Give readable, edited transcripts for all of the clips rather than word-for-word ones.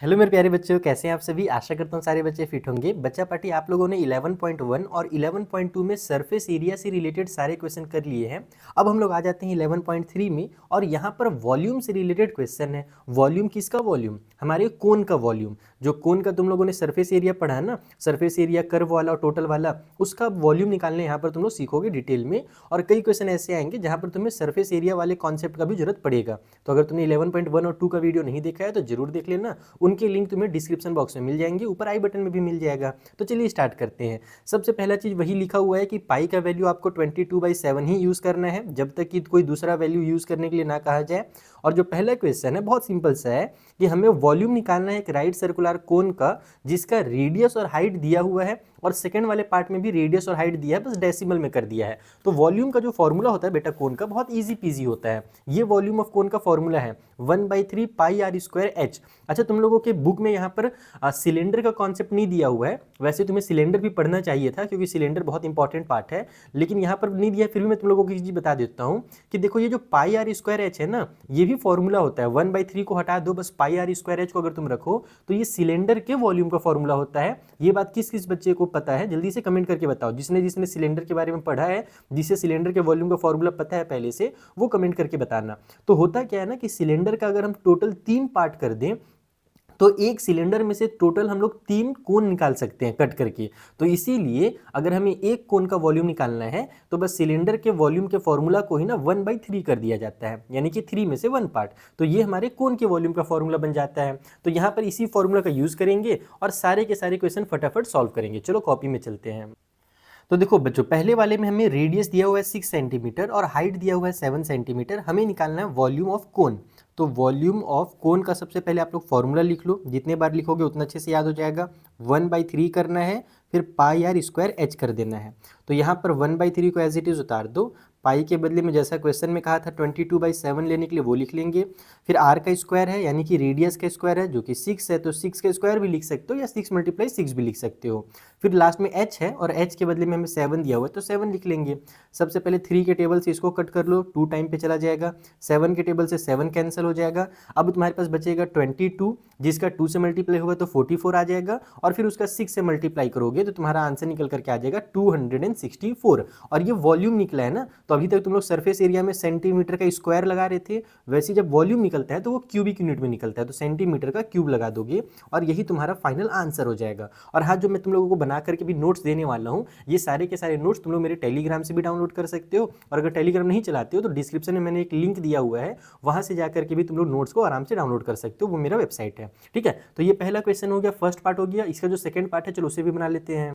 Hello मेरे प्यारे बच्चों, कैसे हैं आप सभी। आशा करता हूँ सारे बच्चे फिट होंगे। बच्चा पार्टी आप लोगों ने 11.1 और 11.2 में सरफेस एरिया से रिलेटेड सारे क्वेश्चन कर लिए हैं। अब हम लोग आ जाते हैं 11.3 में और यहाँ पर वॉल्यूम से रिलेटेड क्वेश्चन है। वॉल्यूम किसका? वॉल्यूम हमारे कोन का वॉल्यूम। जो कोन का तुम लोगों ने सरफेस एरिया पढ़ा है ना, सरफेस एरिया कर्व वाला और टोटल वाला, उसका वॉल्यूम निकालने यहाँ पर तुम लोग सीखोगे डिटेल में। और कई क्वेश्चन ऐसे आएंगे जहाँ पर तुम्हें सरफेस एरिया वाले कॉन्सेप्ट का भी जरूरत पड़ेगा। तो अगर तुमने 11.1 और 2 का वीडियो नहीं देखा है तो जरूर देख लेना। उनके लिंक तुम्हें डिस्क्रिप्शन बॉक्स में मिल जाएंगे, ऊपर आई बटन में भी मिल जाएगा। तो चलिए स्टार्ट करते हैं। सबसे पहला चीज वही लिखा हुआ है कि पाई का वैल्यू आपको 22/7 ही यूज करना है, जब तक कि कोई दूसरा वैल्यू यूज करने के लिए ना कहा जाए। और जो पहला क्वेश्चन है बहुत सिंपल सा है कि हमें वॉल्यूम निकालना है एक राइट सर्कुलर कोन का जिसका रेडियस और हाइट दिया हुआ है, और सेकंड वाले पार्ट में भी रेडियस और हाइट दिया है, बस डेसिमल में कर दिया है। तो वॉल्यूम का जो फॉर्मूला होता है बेटा कोन का, बहुत इजी पीजी होता है। ये वॉल्यूम ऑफ कोन का फॉर्मूला है 1/3 पाई आर स्क्वायर एच। अच्छा, तुम लोगों के बुक में यहाँ पर सिलेंडर का कॉन्सेप्ट नहीं दिया हुआ है। वैसे तुम्हें सिलेंडर भी पढ़ना चाहिए था क्योंकि सिलेंडर बहुत इंपॉर्टेंट पार्ट है, लेकिन यहाँ पर नहीं दिया। फिर भी मैं तुम लोगों को एक चीज बता देता हूँ कि देखो ये जो पाई आर स्क्वायर एच है ना, ये भी फॉर्मूला होता है। 1/3 को हटा दो, बस पाई आर स्क्वायर एच को अगर तुम रखो तो ये सिलेंडर के वॉल्यूम का फॉर्मूला होता है। ये बात किस किस बच्चे को पता है जल्दी से कमेंट करके बताओ। जिसने जिसने सिलेंडर के बारे में पढ़ा है, जिसे सिलेंडर के वॉल्यूम का फॉर्मूला पता है पहले से, वो कमेंट करके बताना। तो होता क्या है ना कि सिलेंडर का अगर हम टोटल 3 पार्ट कर दें तो एक सिलेंडर में से टोटल हम लोग 3 कोन निकाल सकते हैं कट करके। तो इसीलिए अगर हमें एक कोन का वॉल्यूम निकालना है तो बस सिलेंडर के वॉल्यूम के फॉर्मूला को ही ना 1/3 कर दिया जाता है, यानी कि 3 में से 1 पार्ट। तो ये हमारे कोन के वॉल्यूम का फॉर्मूला बन जाता है। तो यहाँ पर इसी फॉर्मूला का यूज करेंगे और सारे के सारे क्वेश्चन फटाफट सॉल्व करेंगे। चलो कॉपी में चलते हैं। तो देखो बच्चों, पहले वाले में हमें रेडियस दिया हुआ है 6 सेंटीमीटर और हाइट दिया हुआ है 7 सेंटीमीटर। हमें निकालना है वॉल्यूम ऑफ कोन। तो वॉल्यूम ऑफ कोन का सबसे पहले आप लोग फॉर्मूला लिख लो, जितने बार लिखोगे उतना अच्छे से याद हो जाएगा। 1/3 करना है, फिर पाई आर स्क्वायर एच कर देना है। तो यहाँ पर 1/3 को एज इट इज उतार दो। पाई के बदले में जैसा क्वेश्चन में कहा था 22/7 लेने के लिए वो लिख लेंगे। फिर आर का स्क्वायर है, यानी कि रेडियस का स्क्वायर है जो कि 6 है, तो 6 का स्क्वायर भी लिख सकते हो या 6 × 6 भी लिख सकते हो। फिर लास्ट में एच है और एच के बदले में हमें 7 दिया हुआ है तो 7 लिख लेंगे। सबसे पहले 3 के टेबल से इसको कट कर लो, 2 टाइम पे चला जाएगा। 7 के टेबल से 7 कैंसिल हो जाएगा। अब तुम्हारे पास बचेगा 22, जिसका 2 से मल्टीप्लाई होगा तो 44 आ जाएगा, और फिर उसका 6 से मल्टीप्लाई करोगे तो तुम्हारा आंसर निकल करके आ जाएगा 264। और ये वॉल्यूम निकला है ना, तो अभी तक तुम लोग सरफेस एरिया में सेंटीमीटर का स्क्वायर लगा रहे थे, वैसे जब वॉल्यूम निकलता है तो वो क्यूबिक यूनिट में निकलता है, तो सेंटीमीटर का क्यूब लगा दोगे और यही तुम्हारा फाइनल आंसर हो जाएगा। और हाँ, जो मैं तुम लोगों को बना करके भी नोट्स देने वाला हूँ, ये सारे के सारे नोट्स तुम लोग मेरे टेलीग्राम से भी डाउनलोड कर सकते हो। और अगर टेलीग्राम नहीं चलाते हो तो डिस्क्रिप्शन में मैंने एक लिंक दिया हुआ है, वहां से जाकर के भी तुम लोग नोट्स को आराम से डाउनलोड कर सकते हो, वो मेरा वेबसाइट है। ठीक है, तो ये पहला क्वेश्चन हो गया, फर्स्ट पार्ट हो गया। इसका जो सेकंड पार्ट है चलो उसे भी बना लेते हैं।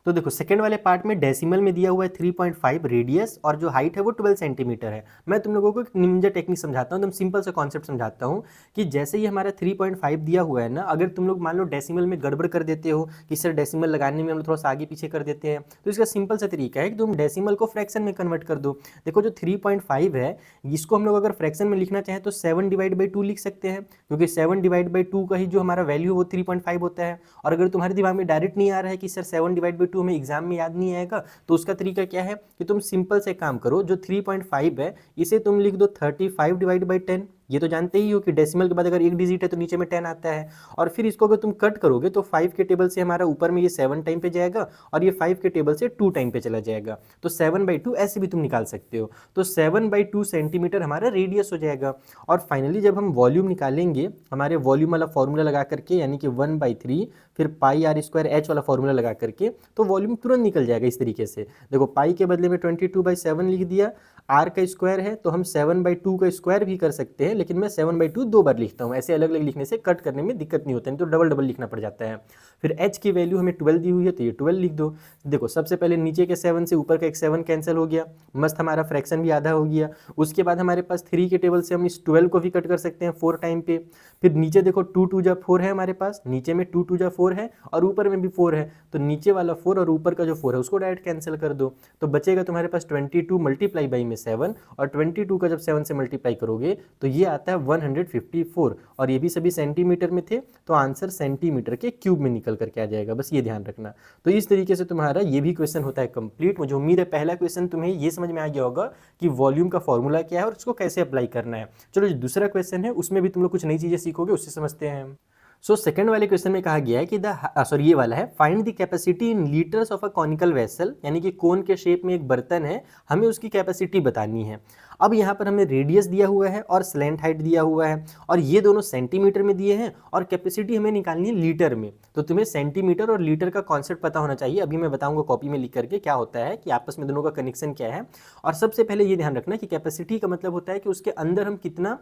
तो देखो सेकंड वाले पार्ट में डेसिमल में दिया हुआ है 3.5 रेडियस और जो हाइट है वो 12 सेंटीमीटर है। मैं तुम लोगों को एक निंजा टेक्निक समझाता हूँ, एकदम सिंपल सा कॉन्सेप्ट समझाता हूँ कि जैसे ही हमारा 3.5 दिया हुआ है ना, अगर तुम लोग मान लो डेसिमल में गड़बड़ कर देते हो कि सर डेसिमल लगाने में हम लोग थोड़ा सा आगे पीछे कर देते हैं, तो इसका सिंपल सा तरीका है कि तुम डेसिमल को फ्रैक्शन में कन्वर्ट कर दो। देखो जो 3.5 है इसको हम लोग अगर फ्रैक्शन में लिखना चाहें तो 7/2 लिख सकते हैं, क्योंकि 7/2 का ही जो हमारा वैल्यू वो 3.5 होता है। और अगर तुम्हारे दिमाग में डायरेक्ट नहीं आ रहा है कि सर 7/2 हमें एग्जाम में याद नहीं आएगा, तो उसका तरीका क्या है कि तुम सिंपल से काम करो, जो 3.5 है इसे तुम लिख दो 35/10। ये तो जानते ही हो कि डेसिमल के बाद अगर एक डिजिट है तो नीचे में 10 आता है। और फिर इसको अगर तुम कट करोगे तो 5 के टेबल से हमारा ऊपर में ये 7 टाइम पे जाएगा और ये 5 के टेबल से 2 टाइम पे चला जाएगा, तो 7/2 ऐसे भी तुम निकाल सकते हो। तो 7/2 सेंटीमीटर हमारा रेडियस हो जाएगा। और फाइनली जब हम वॉल्यूम निकालेंगे हमारे वॉल्यूम वाला फॉर्मूला लगा करके, यानी कि 1/3 फिर पाई आर स्क्वायर एच वाला फॉर्मूला लगा करके, तो वॉल्यूम तुरंत निकल जाएगा इस तरीके से। देखो पाई के बदले में 22/7 लिख दिया, आर का स्क्वायर है तो हम 7/2 का स्क्वायर भी कर सकते हैं, लेकिन मैं 7/2 2 बार लिखता हूँ। ऐसे अलग अलग लिखने से कट करने में दिक्कत नहीं होता है, नहीं तो डबल डबल लिखना पड़ जाता है। फिर एच की वैल्यू हमें 12 दी हुई है तो ये 12 लिख दो। देखो सबसे पहले नीचे के 7 से ऊपर का एक 7 कैंसिल हो गया, मस्त हमारा फ्रैक्शन भी आधा हो गया। उसके बाद हमारे पास 3 के टेबल से हम इस 12 को भी कट कर सकते हैं 4 टाइम पे। फिर नीचे देखो 2 2 जा 4 है हमारे पास, नीचे में 2 2 जा 4 है और ऊपर में भी 4 है, तो नीचे वाला 4 और ऊपर का जो 4 है उसको डायरेक्ट कैंसिल कर दो। तो बचेगा तुम्हारे पास 22 मल्टीप्लाई बाई में 7, और 22 का जब 7 से मल्टीप्लाई करोगे तो ये आता है 154, और ये भी सभी सेंटीमीटर में थे, तो आंसर सेंटीमीटर के क्यूब में निकल करके आ जाएगा, बस ये ध्यान रखना। तो इस तरीके से तुम्हारा ये भी क्वेश्चन होता है कंप्लीट। मुझे उम्मीद है पहला क्वेश्चन तुम्हें ये समझ में आ गया होगा कि वॉल्यूम का फॉर्मूला क्या है और उसको कैसे अप्लाई करना है। चलो जो दूसरा क्वेश्चन है उसमें भी तुम लोग कुछ नई चीजें सीखोगे, उससे समझते हैं। सो सेकंड वाले क्वेश्चन में कहा गया है कि सॉरी ये वाला है, find the capacity in litres of a conical vessel, यानी कि कोन के शेप में एक बर्तन है, हमें उसकी कैपेसिटी बतानी है। अब यहाँ पर हमें रेडियस दिया हुआ है और स्लैंट हाइट दिया हुआ है, और ये दोनों सेंटीमीटर में दिए हैं, और कैपेसिटी हमें निकालनी है लीटर में। तो तुम्हें सेंटीमीटर और लीटर का कॉन्सेप्ट पता होना चाहिए। अभी मैं बताऊंगा कॉपी में लिख करके क्या होता है कि आपस में दोनों का कनेक्शन क्या है। और सबसे पहले ये ध्यान रखना कि कैपेसिटी का मतलब होता है कि उसके अंदर हम कितना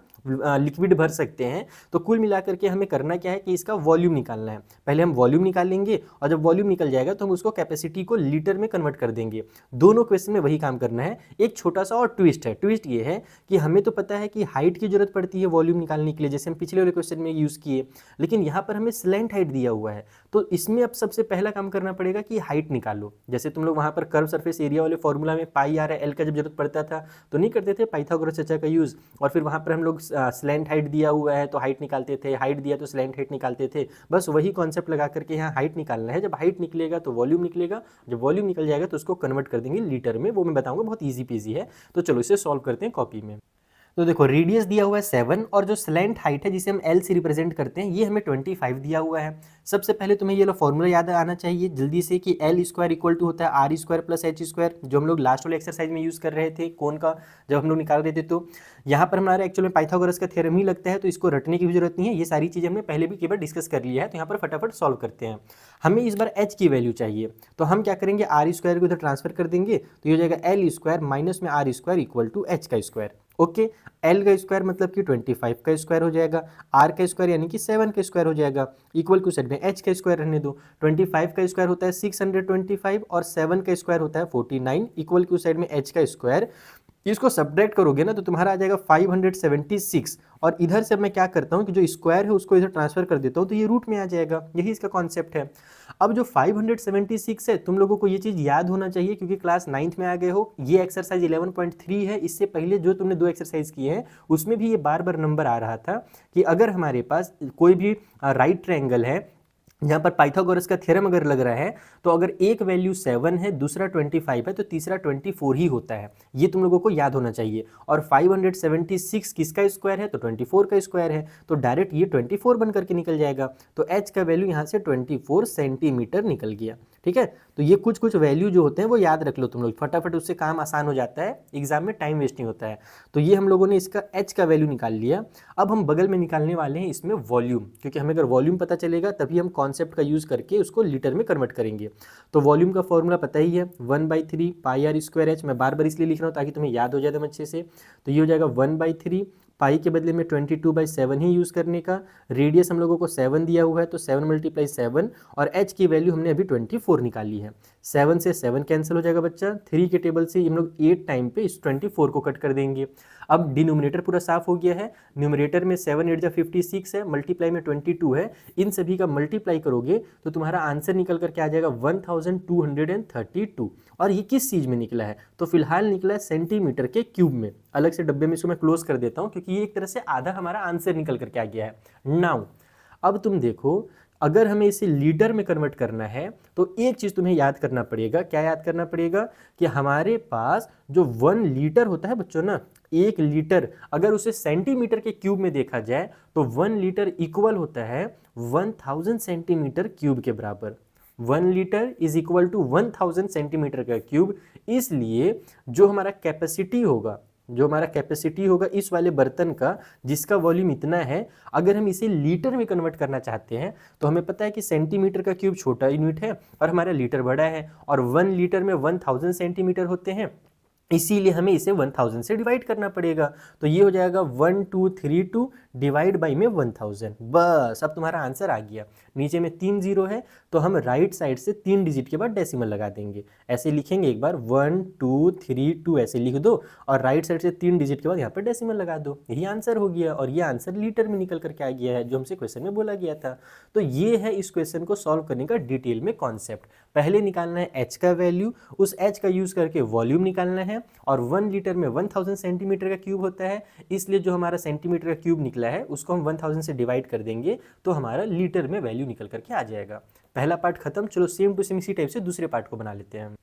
लिक्विड भर सकते हैं। तो कुल मिलाकर के हमें करना क्या है कि इसका वॉल्यूम निकालना है। पहले हम वॉल्यूम निकाल लेंगे, और जब वॉल्यूम निकल जाएगा तो हम उसको कैपेसिटी को लीटर में कन्वर्ट कर देंगे। दोनों क्वेश्चन में वही काम करना है। एक छोटा सा और ट्विस्ट है, ट्विस्ट ये है कि हमें तो पता है कि हाइट की जरूरत पड़ती है वॉल्यूम निकालने के लिए, जैसे हम पिछले वाले क्वेश्चन में यूज किए, लेकिन यहाँ पर हमें स्लैंट हाइट दिया हुआ है। तो इसमें अब सबसे पहला काम करना पड़ेगा कि हाइट निकालो। जैसे तुम लोग वहाँ पर कर्व सरफेस एरिया वाले फॉर्मूला में पाई आर एल का जब जरूरत पड़ता था तो नहीं करते थे पाइथागोरस चर्चा का यूज, और फिर वहाँ पर हम लोग स्लैंट हाइट दिया हुआ है तो हाइट निकालते थे, हाइट दिया तो स्लैंट हाइट निकालते थे। बस वही कॉन्सेप्ट लगा करके यहाँ हाइट निकालना है। जब हाइट निकलेगा तो वॉल्यूम निकलेगा, जब वॉल्यूम निकल जाएगा तो उसको कन्वर्ट कर देंगे लीटर में। वो मैं बताऊंगा, बहुत ईजी पीजी है। तो चलो इसे सॉल्व करते हैं कॉपी में। तो देखो रेडियस दिया हुआ है 7, और जो स्लैंट हाइट है जिसे हम L से रिप्रेजेंट करते हैं ये हमें 25 दिया हुआ है। सबसे पहले तुम्हें ये लो फॉर्मूला याद आना चाहिए जल्दी से कि L स्क्वायर इक्वल टू होता है r square plus h square, जो हम लोग लास्ट वाले एक्सरसाइज में यूज़ कर रहे थे कोन का जब हम लोग निकाल रहे थे। तो यहाँ पर हमारा एक्चुअल में पाइथागोरस का थ्योरम ही लगता है, तो इसको रटने की भी जरूरत नहीं है। ये सारी चीज़ें हमने पहले भी कई बार डिस्कस कर लिया है, तो यहाँ पर फटाफट सॉल्व करते हैं। हमें इस बार h की वैल्यू चाहिए, तो हम क्या करेंगे आर स्क्वायर को इधर ट्रांसफर कर देंगे, तो ये हो जाएगा L स्क्वायर माइनस में r square equal to h का स्क्वायर। ओके, L का स्क्वायर मतलब कि 25 का स्क्वायर हो जाएगा, R का स्क्वायर यानी कि 7 का स्क्वायर हो जाएगा, इक्वल टू साइड में H का स्क्वायर रहने दो। 25 का स्क्वायर होता है 625 और 7 का स्क्वायर होता है 49, इक्वल टू साइड में H का स्क्वायर। इसको सब्ट्रैक्ट करोगे ना तो तुम्हारा आ जाएगा 576, और इधर से मैं क्या करता हूँ कि जो स्क्वायर है उसको इधर ट्रांसफर कर देता हूँ तो ये रूट में आ जाएगा। यही इसका कॉन्सेप्ट है। अब जो 576 है तुम लोगों को ये चीज़ याद होना चाहिए क्योंकि क्लास 9th में आ गए हो। ये एक्सरसाइज 11.3 है। इससे पहले जो तुमने 2 एक्सरसाइज किए हैं उसमें भी ये बार बार नंबर आ रहा था कि अगर हमारे पास कोई भी राइट ट्रायंगल है यहाँ पर पाइथागोरस का थ्योरम अगर लग रहा है, तो अगर एक वैल्यू 7 है दूसरा 25 है तो तीसरा 24 ही होता है। ये तुम लोगों को याद होना चाहिए। और 576 किसका स्क्वायर है तो 24 का स्क्वायर है, तो डायरेक्ट ये 24 बन करके निकल जाएगा। तो h का वैल्यू यहाँ से 24 सेंटीमीटर निकल गया। ठीक है, तो ये कुछ कुछ वैल्यू जो होते हैं वो याद रख लो तुम लोग, फटाफट उससे काम आसान हो जाता है, एग्जाम में टाइम वेस्ट नहीं होता है। तो ये हम लोगों ने इसका h का वैल्यू निकाल लिया। अब हम बगल में निकालने वाले हैं इसमें वॉल्यूम, क्योंकि हमें अगर वॉल्यूम पता चलेगा तभी हम कॉन्सेप्ट का यूज करके उसको लीटर में कन्वर्ट करेंगे। तो वॉल्यूम का फॉर्मूला पता ही है 1/3 पाई आर स्क्वायर एच। मैं बार बार इसलिए लिख रहा हूँ ताकि तुम्हें याद हो जाए अच्छे से। तो ये हो जाएगा 1/3 पाई के बदले में 22/7 ही यूज़ करने का। रेडियस हम लोगों को 7 दिया हुआ है तो 7 × 7, और h की वैल्यू हमने अभी 24 निकाली है। 7 से 7 कैंसिल हो जाएगा बच्चा। 3 के टेबल से हम लोग 8 टाइम पे इस 24 को कट कर देंगे। अब डिनोमिनेटर पूरा साफ हो गया है। न्यूमरेटर में 7 8 56 है, मल्टीप्लाई में 22 है। इन सभी का मल्टीप्लाई करोगे तो तुम्हारा आंसर निकल करके आ जाएगा 1232। और ये किस चीज़ में निकला है तो फिलहाल निकला है सेंटीमीटर के क्यूब में। अलग से डब्बे में इसको मैं क्लोज कर देता हूँ क्योंकि ये एक तरह से आधा हमारा आंसर निकल करके आ गया है। नाउ अब तुम देखो, अगर हमें इसे लीटर में कन्वर्ट करना है तो एक चीज़ तुम्हें याद करना पड़ेगा। क्या याद करना पड़ेगा कि हमारे पास जो 1 लीटर होता है बच्चों ना, 1 लीटर अगर उसे सेंटीमीटर के क्यूब में देखा जाए तो 1 लीटर इक्वल होता है 1000 सेंटीमीटर क्यूब के बराबर। 1 litre is equal to 1000 centimetre का क्यूब। इसलिए जो हमारा कैपेसिटी होगा इस वाले बर्तन का, जिसका वॉल्यूम इतना है, अगर हम इसे लीटर में कन्वर्ट करना चाहते हैं तो हमें पता है कि सेंटीमीटर का क्यूब छोटा यूनिट है और हमारा लीटर बड़ा है, और 1 लीटर में 1000 सेंटीमीटर होते हैं, इसीलिए हमें इसे 1000 से डिवाइड करना पड़ेगा। तो ये हो जाएगा 1232 डिवाइड बाई में 1000। बस अब तुम्हारा आंसर आ गया। नीचे में 3 जीरो है तो हम राइट साइड से 3 डिजिट के बाद डेसिमल लगा देंगे। ऐसे लिखेंगे, एक बार 1 2 3 2 ऐसे लिख दो और राइट साइड से 3 डिजिट के बाद यहाँ पर डेसिमल लगा दो। यही आंसर हो गया, और ये आंसर लीटर में निकल करके आ गया है जो हमसे क्वेश्चन में बोला गया था। तो ये है इस क्वेश्चन को सॉल्व करने का डिटेल में कॉन्सेप्ट। पहले निकालना है h का वैल्यू, उस h का यूज करके वॉल्यूम निकालना है, और 1 लीटर में 1000 सेंटीमीटर का क्यूब होता है, इसलिए जो हमारा सेंटीमीटर का क्यूब निकला है उसको हम 1000 से डिवाइड कर देंगे तो हमारा लीटर में वैल्यू निकल करके आ जाएगा। पहला पार्ट खत्म। चलो सेम टू सेम इसी टाइप से दूसरे पार्ट को बना लेते हैं।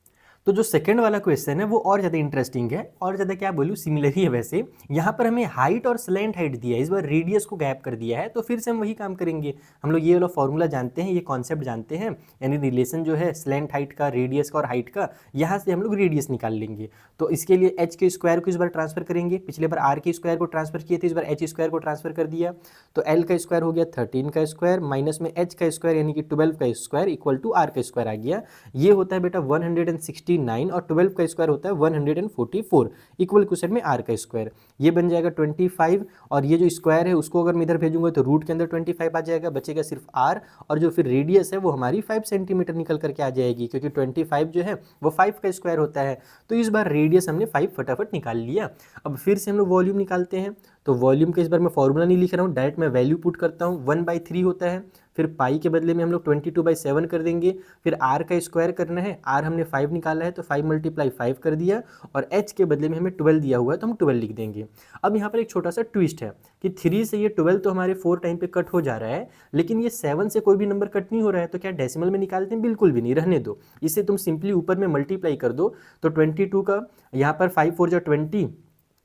तो जो सेकंड वाला क्वेश्चन है वो और ज़्यादा इंटरेस्टिंग है, और ज़्यादा क्या बोलूँ, सिमिलर ही है वैसे। यहाँ पर हमें हाइट और स्लैंट हाइट दिया है, इस बार रेडियस को गैप कर दिया है, तो फिर से हम वही काम करेंगे। हम लोग ये वाला फॉर्मूला जानते हैं, ये कॉन्सेप्ट जानते हैं, यानी रिलेशन जो है स्लैंट हाइट का, रेडियस का और हाइट का, यहाँ से हम लोग रेडियस निकाल लेंगे। तो इसके लिए एच के स्क्वायर को इस बार ट्रांसफर करेंगे, पिछले बार आर के स्क्वायर को ट्रांसफर किए थे, इस बार एच स्क्वायर को ट्रांसफर कर दिया। तो एल का स्क्वायर हो गया 13 का स्क्वायर, माइनस में एच का स्क्वायर यानी कि 12 का स्क्वायर इक्वल टू आर का स्क्वायर आ गया। ये होता है बेटा 169 और 12 का स्क्वायर होता है 144 इक्वल क्वेश्चन में आर का स्क्वायर, ये बन जाएगा 25। और ये जो स्क्वायर है उसको अगर मैं इधर भेजूंगा तो रूट के अंदर 25 आ जाएगा, बचेगा सिर्फ आर, और जो फिर रेडियस है वो हमारी 5 सेंटीमीटर निकल करके आ जाएगी, क्योंकि 25 जो है वो 5 का स्क्वायर होता है। तो इस बार रेडियस हमने 5 फटाफट निकाल लिया। अब फिर से हम लोग वॉल्यूम निकालते हैं। तो वॉल्यूम के इस बार मैं फॉर्मूला नहीं लिख रहा हूँ, डायरेक्ट मैं वैल्यू पुट करता हूँ। 1/3 होता है, फिर पाई के बदले में हम लोग 22/7 कर देंगे। फिर आर का स्क्वायर करना है, आर हमने 5 निकाला है तो 5 × 5 कर दिया, और एच के बदले में हमें 12 दिया हुआ है तो हम 12 लिख देंगे। अब यहाँ पर एक छोटा सा ट्विस्ट है कि 3 से ये 12 तो हमारे 4 टाइम पे कट हो जा रहा है, लेकिन ये 7 से कोई भी नंबर कट नहीं हो रहा है, तो क्या डेसिमल में निकालते हैं? बिल्कुल भी नहीं, रहने दो। इसे तुम सिंपली ऊपर में मल्टीप्लाई कर दो, तो 22 का यहाँ पर 5 4 × 20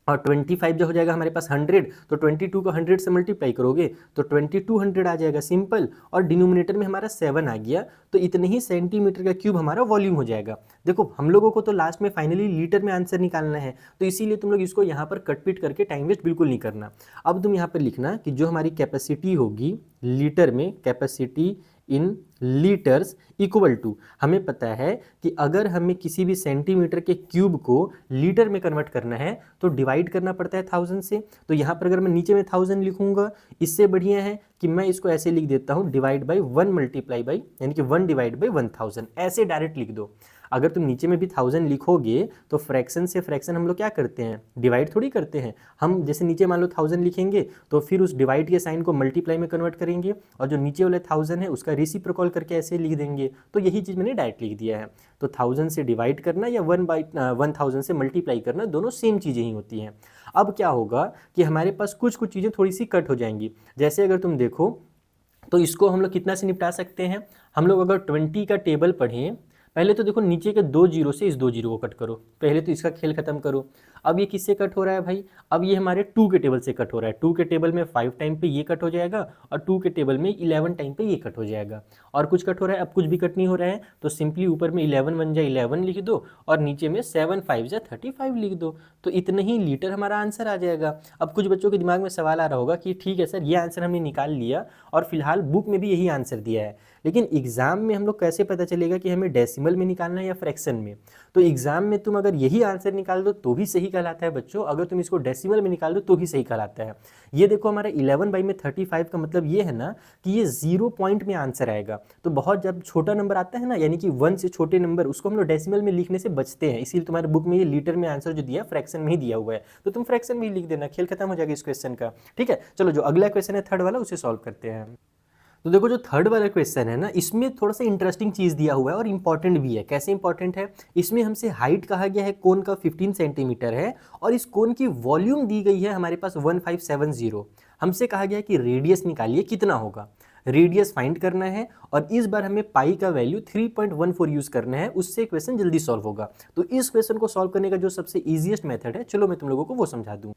और 25 जो हो जाएगा हमारे पास 100, तो 22 को 100 से मल्टीप्लाई करोगे तो 2200 आ जाएगा सिंपल, और डिनोमिनेटर में हमारा 7 आ गया, तो इतने ही सेंटीमीटर का क्यूब हमारा वॉल्यूम हो जाएगा। देखो हम लोगों को तो लास्ट में फाइनली लीटर में आंसर निकालना है, तो इसीलिए तुम लोग इसको यहाँ पर कट पीट करके टाइम वेस्ट बिल्कुल नहीं करना। अब तुम यहाँ पर लिखना कि जो हमारी कैपेसिटी होगी लीटर में, capacity in litres equal to, हमें पता है कि अगर हमें किसी भी सेंटीमीटर के क्यूब को लीटर में कन्वर्ट करना है तो डिवाइड करना पड़ता है 1000 से। तो यहाँ पर अगर मैं नीचे में 1000 लिखूंगा, इससे बढ़िया है कि मैं इसको ऐसे लिख देता हूँ डिवाइड बाई 1 मल्टीप्लाई बाई, यानी कि 1 डिवाइड बाई 1000, ऐसे डायरेक्ट लिख दो। अगर तुम नीचे में भी 1000 लिखोगे तो फ्रैक्शन से फ्रैक्शन हम लोग क्या करते हैं, डिवाइड थोड़ी करते हैं। हम जैसे नीचे मान लो 1000 लिखेंगे तो फिर उस डिवाइड के साइन को मल्टीप्लाई में कन्वर्ट करेंगे, और जो नीचे वाले 1000 है उसका रेसिप्रोकल करके ऐसे लिख देंगे। तो यही चीज़ मैंने डायरेक्ट लिख दिया है। तो 1000 से डिवाइड करना या 1000 से मल्टीप्लाई करना, दोनों सेम चीज़ें ही होती हैं। अब क्या होगा कि हमारे पास कुछ कुछ चीज़ें थोड़ी सी कट हो जाएंगी। जैसे अगर तुम देखो तो इसको हम लोग कितना से निपटा सकते हैं, हम लोग अगर 20 का टेबल पढ़ें, पहले तो देखो नीचे के 2 जीरो से इस 2 जीरो को कट करो, पहले तो इसका खेल खत्म करो। अब ये किससे कट हो रहा है भाई, अब ये हमारे 2 के टेबल से कट हो रहा है। 2 के टेबल में 5 टाइम पे ये कट हो जाएगा, और 2 के टेबल में 11 टाइम पे ये कट हो जाएगा। और कुछ कट हो रहा है, अब कुछ भी कट नहीं हो रहा है, तो सिंपली ऊपर में 11 1 जा 11 लिख दो, और नीचे में 7 5 जा 35 लिख दो, तो इतने ही लीटर हमारा आंसर आ जाएगा। अब कुछ बच्चों के दिमाग में सवाल आ रहा होगा कि ठीक है सर, ये आंसर हमने निकाल लिया और फिलहाल बुक में भी यही आंसर दिया है, लेकिन एग्जाम में हम लोग कैसे पता चलेगा कि हमें डेसिमल में निकालना है या फ्रैक्शन में? तो एग्जाम में तुम अगर यही आंसर निकाल दो तो भी सही कहलाता है बच्चों, अगर तुम इसको डेसिमल में निकाल दो तो भी सही कहलाता है। ये देखो हमारा 11/35 का मतलब ये है ना कि ये 0 पॉइंट में आंसर आएगा। तो बहुत जब छोटा नंबर आता है ना, यानी कि 1 से छोटे नंबर, उसको हम लोग डेसिमल में लिखने से बचते हैं, इसीलिए तुम्हारे बुक में ये लीटर में आंसर जो दिया फ्रैक्शन में ही दिया हुआ है, तो तुम फ्रैक्शन में ही लिख देना, खेल खत्म हो जाएगा इस क्वेश्चन का। ठीक है, चलो जो अगला क्वेश्चन है थर्ड वाला, उसे सॉल्व करते हैं। तो देखो जो थर्ड वाला क्वेश्चन है ना, इसमें थोड़ा सा इंटरेस्टिंग चीज़ दिया हुआ है और इंपॉर्टेंट भी है। कैसे इंपॉर्टेंट है, इसमें हमसे हाइट कहा गया है कोन का 15 सेंटीमीटर है, और इस कोन की वॉल्यूम दी गई है हमारे पास 1570। हमसे कहा गया है कि रेडियस निकालिए कितना होगा, रेडियस फाइंड करना है, और इस बार हमें पाई का वैल्यू 3.14 यूज़ करना है, उससे क्वेश्चन जल्दी सॉल्व होगा। तो इस क्वेश्चन को सॉल्व करने का जो सबसे ईजिएस्ट मेथड है, चलो मैं तुम लोगों को वो समझा दूँ।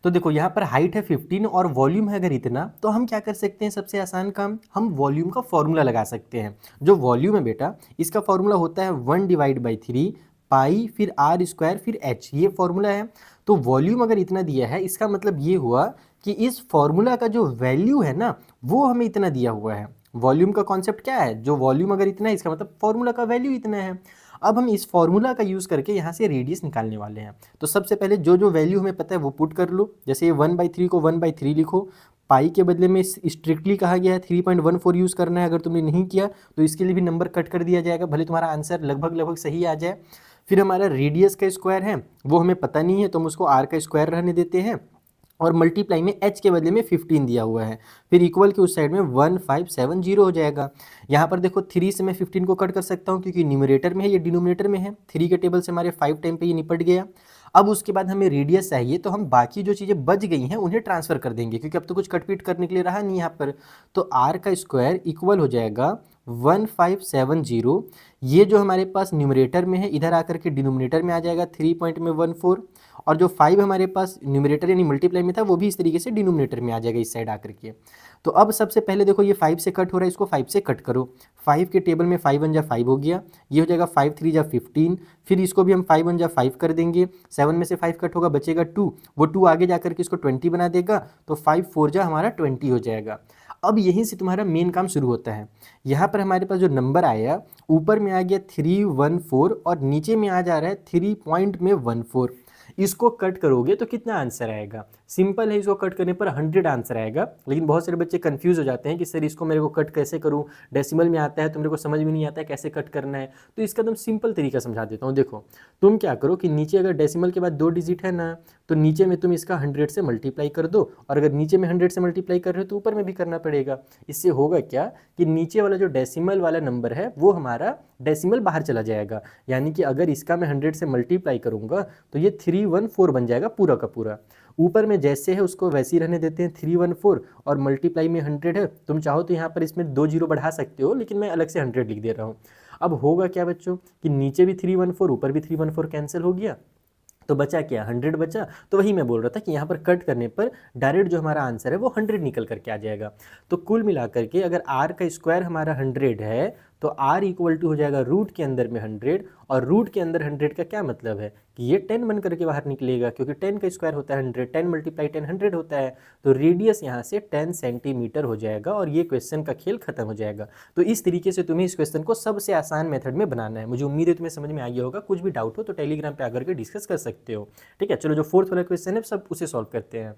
तो देखो यहाँ पर हाइट है 15 और वॉल्यूम है अगर इतना, तो हम क्या कर सकते हैं, सबसे आसान काम, हम वॉल्यूम का फॉर्मूला लगा सकते हैं। जो वॉल्यूम है बेटा, इसका फॉर्मूला होता है 1/3 पाई फिर आर स्क्वायर फिर एच, ये फॉर्मूला है। तो वॉल्यूम अगर इतना दिया है, इसका मतलब ये हुआ कि इस फॉर्मूला का जो वैल्यू है ना, वो हमें इतना दिया हुआ है। वॉल्यूम का कॉन्सेप्ट क्या है, जो वॉल्यूम अगर इतना है, इसका मतलब फॉर्मूला का वैल्यू इतना है। अब हम इस फॉर्मूला का यूज़ करके यहाँ से रेडियस निकालने वाले हैं। तो सबसे पहले जो जो वैल्यू हमें पता है वो पुट कर लो। जैसे ये 1/3 को 1/3 लिखो, पाई के बदले में स्ट्रिक्टली कहा गया है 3.14 यूज़ करना है। अगर तुमने नहीं किया तो इसके लिए भी नंबर कट कर दिया जाएगा, भले तुम्हारा आंसर लगभग सही आ जाए। फिर हमारा रेडियस का स्क्वायर है, वो हमें पता नहीं है, तो हम उसको आर का स्क्वायर रहने देते हैं, और मल्टीप्लाई में h के बदले में 15 दिया हुआ है, फिर इक्वल के उस साइड में 1570 हो जाएगा। यहाँ पर देखो 3 से मैं 15 को कट कर सकता हूँ, क्योंकि न्यूमरेटर में है, ये डिनोमिनेटर में है। 3 के टेबल से हमारे 5 टाइम पे ये निपट गया। अब उसके बाद हमें रेडियस चाहिए, तो हम बाकी जो चीज़ें बच गई हैं उन्हें ट्रांसफ़र कर देंगे, क्योंकि अब तो कुछ कटपीट करने के लिए रहा नहीं यहाँ पर। तो r का स्क्वायर इक्वल हो जाएगा 1570, ये जो हमारे पास न्यूमरेटर में है इधर आकर के डिनोमिनेटर में आ जाएगा 3.14, और जो 5 हमारे पास न्यूमरेटर यानी मल्टीप्लाई में था वो भी इस तरीके से डिनोमिनेटर में आ जाएगा इस साइड आकर के। तो अब सबसे पहले देखो ये 5 से कट हो रहा है, इसको 5 से कट करो। 5 के टेबल में 5 1 जा 5 हो गया, ये हो जाएगा 5 3 जा 15, फिर इसको भी हम 5 1 जा 5 कर देंगे, 7 में से 5 कट होगा बचेगा 2, वो 2 आगे जाकर के इसको 20 बना देगा, तो 5 4 जा हमारा 20 हो जाएगा। अब यहीं से तुम्हारा मेन काम शुरू होता है। यहाँ पर हमारे पास जो नंबर आया ऊपर में आ गया 314 और नीचे में आ जा रहा है 3.14, इसको कट करोगे तो कितना आंसर आएगा? सिंपल है, इसको कट करने पर 100 आंसर आएगा। लेकिन बहुत सारे बच्चे कंफ्यूज हो जाते हैं कि सर इसको मेरे को कट कैसे करूं, डेसिमल में आता है तो मेरे को समझ में नहीं आता है कैसे कट करना है। तो इसका एकदम सिंपल तरीका समझा देता हूं। देखो तुम क्या करो कि नीचे अगर डेसिमल के बाद 2 डिजिट है ना, तो नीचे में तुम इसका 100 से मल्टीप्लाई कर दो, और अगर नीचे में 100 से मल्टीप्लाई कर रहे हो तो ऊपर में भी करना पड़ेगा। इससे होगा क्या कि नीचे वाला जो डेसिमल वाला नंबर है वो हमारा डेसिमल बाहर चला जाएगा, यानी कि अगर इसका मैं 100 से मल्टीप्लाई करूंगा तो ये 314 बन जाएगा पूरा का पूरा। ऊपर में जैसे है उसको वैसे ही रहने देते हैं 314, और मल्टीप्लाई में 100 है, तुम चाहो तो यहाँ पर इसमें 2 जीरो बढ़ा सकते हो, लेकिन मैं अलग से 100 लिख दे रहा हूँ। अब होगा क्या बच्चों कि नीचे भी 314 ऊपर भी 314 कैंसिल हो गया, तो बचा क्या? 100 बचा। तो वही मैं बोल रहा था कि यहाँ पर कट करने पर डायरेक्ट जो हमारा आंसर है वो 100 निकल करके आ जाएगा। तो कुल मिलाकर के अगर r का स्क्वायर हमारा 100 है तो r इक्वल टू हो जाएगा रूट के अंदर में 100, और रूट के अंदर 100 का क्या मतलब है कि ये 10 बन करके बाहर निकलेगा, क्योंकि 10 का स्क्वायर होता है 100, 10 मल्टीप्लाई 10 100 होता है। तो रेडियस यहाँ से 10 सेंटीमीटर हो जाएगा और ये क्वेश्चन का खेल खत्म हो जाएगा। तो इस तरीके से तुम्हें इस क्वेश्चन को सबसे आसान मेथड में बनाना है। मुझे उम्मीद है तुम्हें समझ में आ गया होगा। कुछ भी डाउट हो तो टेलीग्राम पे आकर के डिस्कस कर सकते हो। ठीक है, चलो जो फोर्थ वाला क्वेश्चन है सब उसे सॉल्व करते हैं।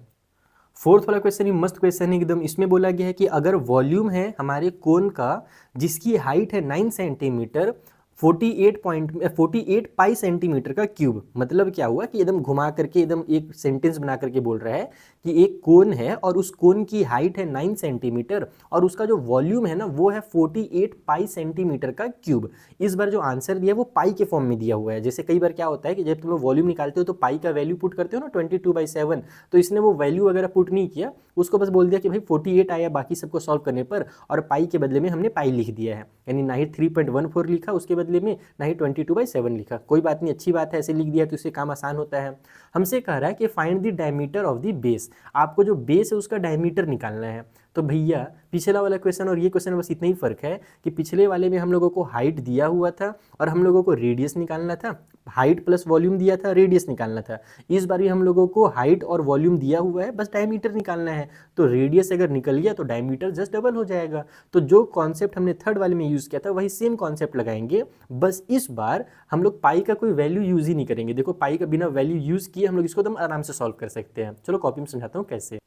फोर्थ वाला क्वेश्चन ही मस्त क्वेश्चन है एकदम। इसमें बोला गया है कि अगर वॉल्यूम है हमारे कोन का जिसकी हाइट है 9 सेंटीमीटर, 48 पाई सेंटीमीटर का क्यूब, मतलब क्या हुआ कि एकदम घुमा करके एकदम एक सेंटेंस बना करके बोल रहा है कि एक कोन है और उस कोन की हाइट है 9 सेंटीमीटर और उसका जो वॉल्यूम है ना वो है 48 पाई सेंटीमीटर का क्यूब। इस बार जो आंसर दिया है वो पाई के फॉर्म में दिया हुआ है। जैसे कई बार क्या होता है कि जब तुम लोग वॉल्यूम निकालते हो तो पाई का वैल्यू पुट करते हो ना 22/7, तो इसने वो वैल्यू वगैरह पुट नहीं किया, उसको बस बोल दिया कि भाई 48 आया बाकी सबको सॉल्व करने पर, और पाई के बदले में हमने पाई लिख दिया है, यानी ना ही 3.14 लिखा उसके बदले में, ना ही 22/7 लिखा। कोई बात नहीं, अच्छी बात है, ऐसे लिख दिया तो इससे काम आसान होता है। हमसे कह रहा है कि find the diameter of the base, आपको जो बेस है उसका डायमीटर निकालना है। तो भैया पिछला वाला क्वेश्चन और ये क्वेश्चन बस इतना ही फर्क है कि पिछले वाले में हम लोगों को हाइट दिया हुआ था और हम लोगों को रेडियस निकालना था, हाइट प्लस वॉल्यूम दिया था, रेडियस निकालना था। इस बार भी हम लोगों को हाइट और वॉल्यूम दिया हुआ है, बस डायमीटर निकालना है। तो रेडियस अगर निकल गया तो डायमीटर जस्ट डबल हो जाएगा। तो जो कॉन्सेप्ट हमने थर्ड वाले में यूज़ किया था वही सेम कॉन्सेप्ट लगाएंगे, बस इस बार हम लोग पाई का कोई वैल्यू यूज़ ही नहीं करेंगे। देखो पाई का बिना वैल्यू यूज़ किए हम लोग इसको एकदम आराम से सॉल्व कर सकते हैं। चलो कॉपी में समझाता हूँ कैसे।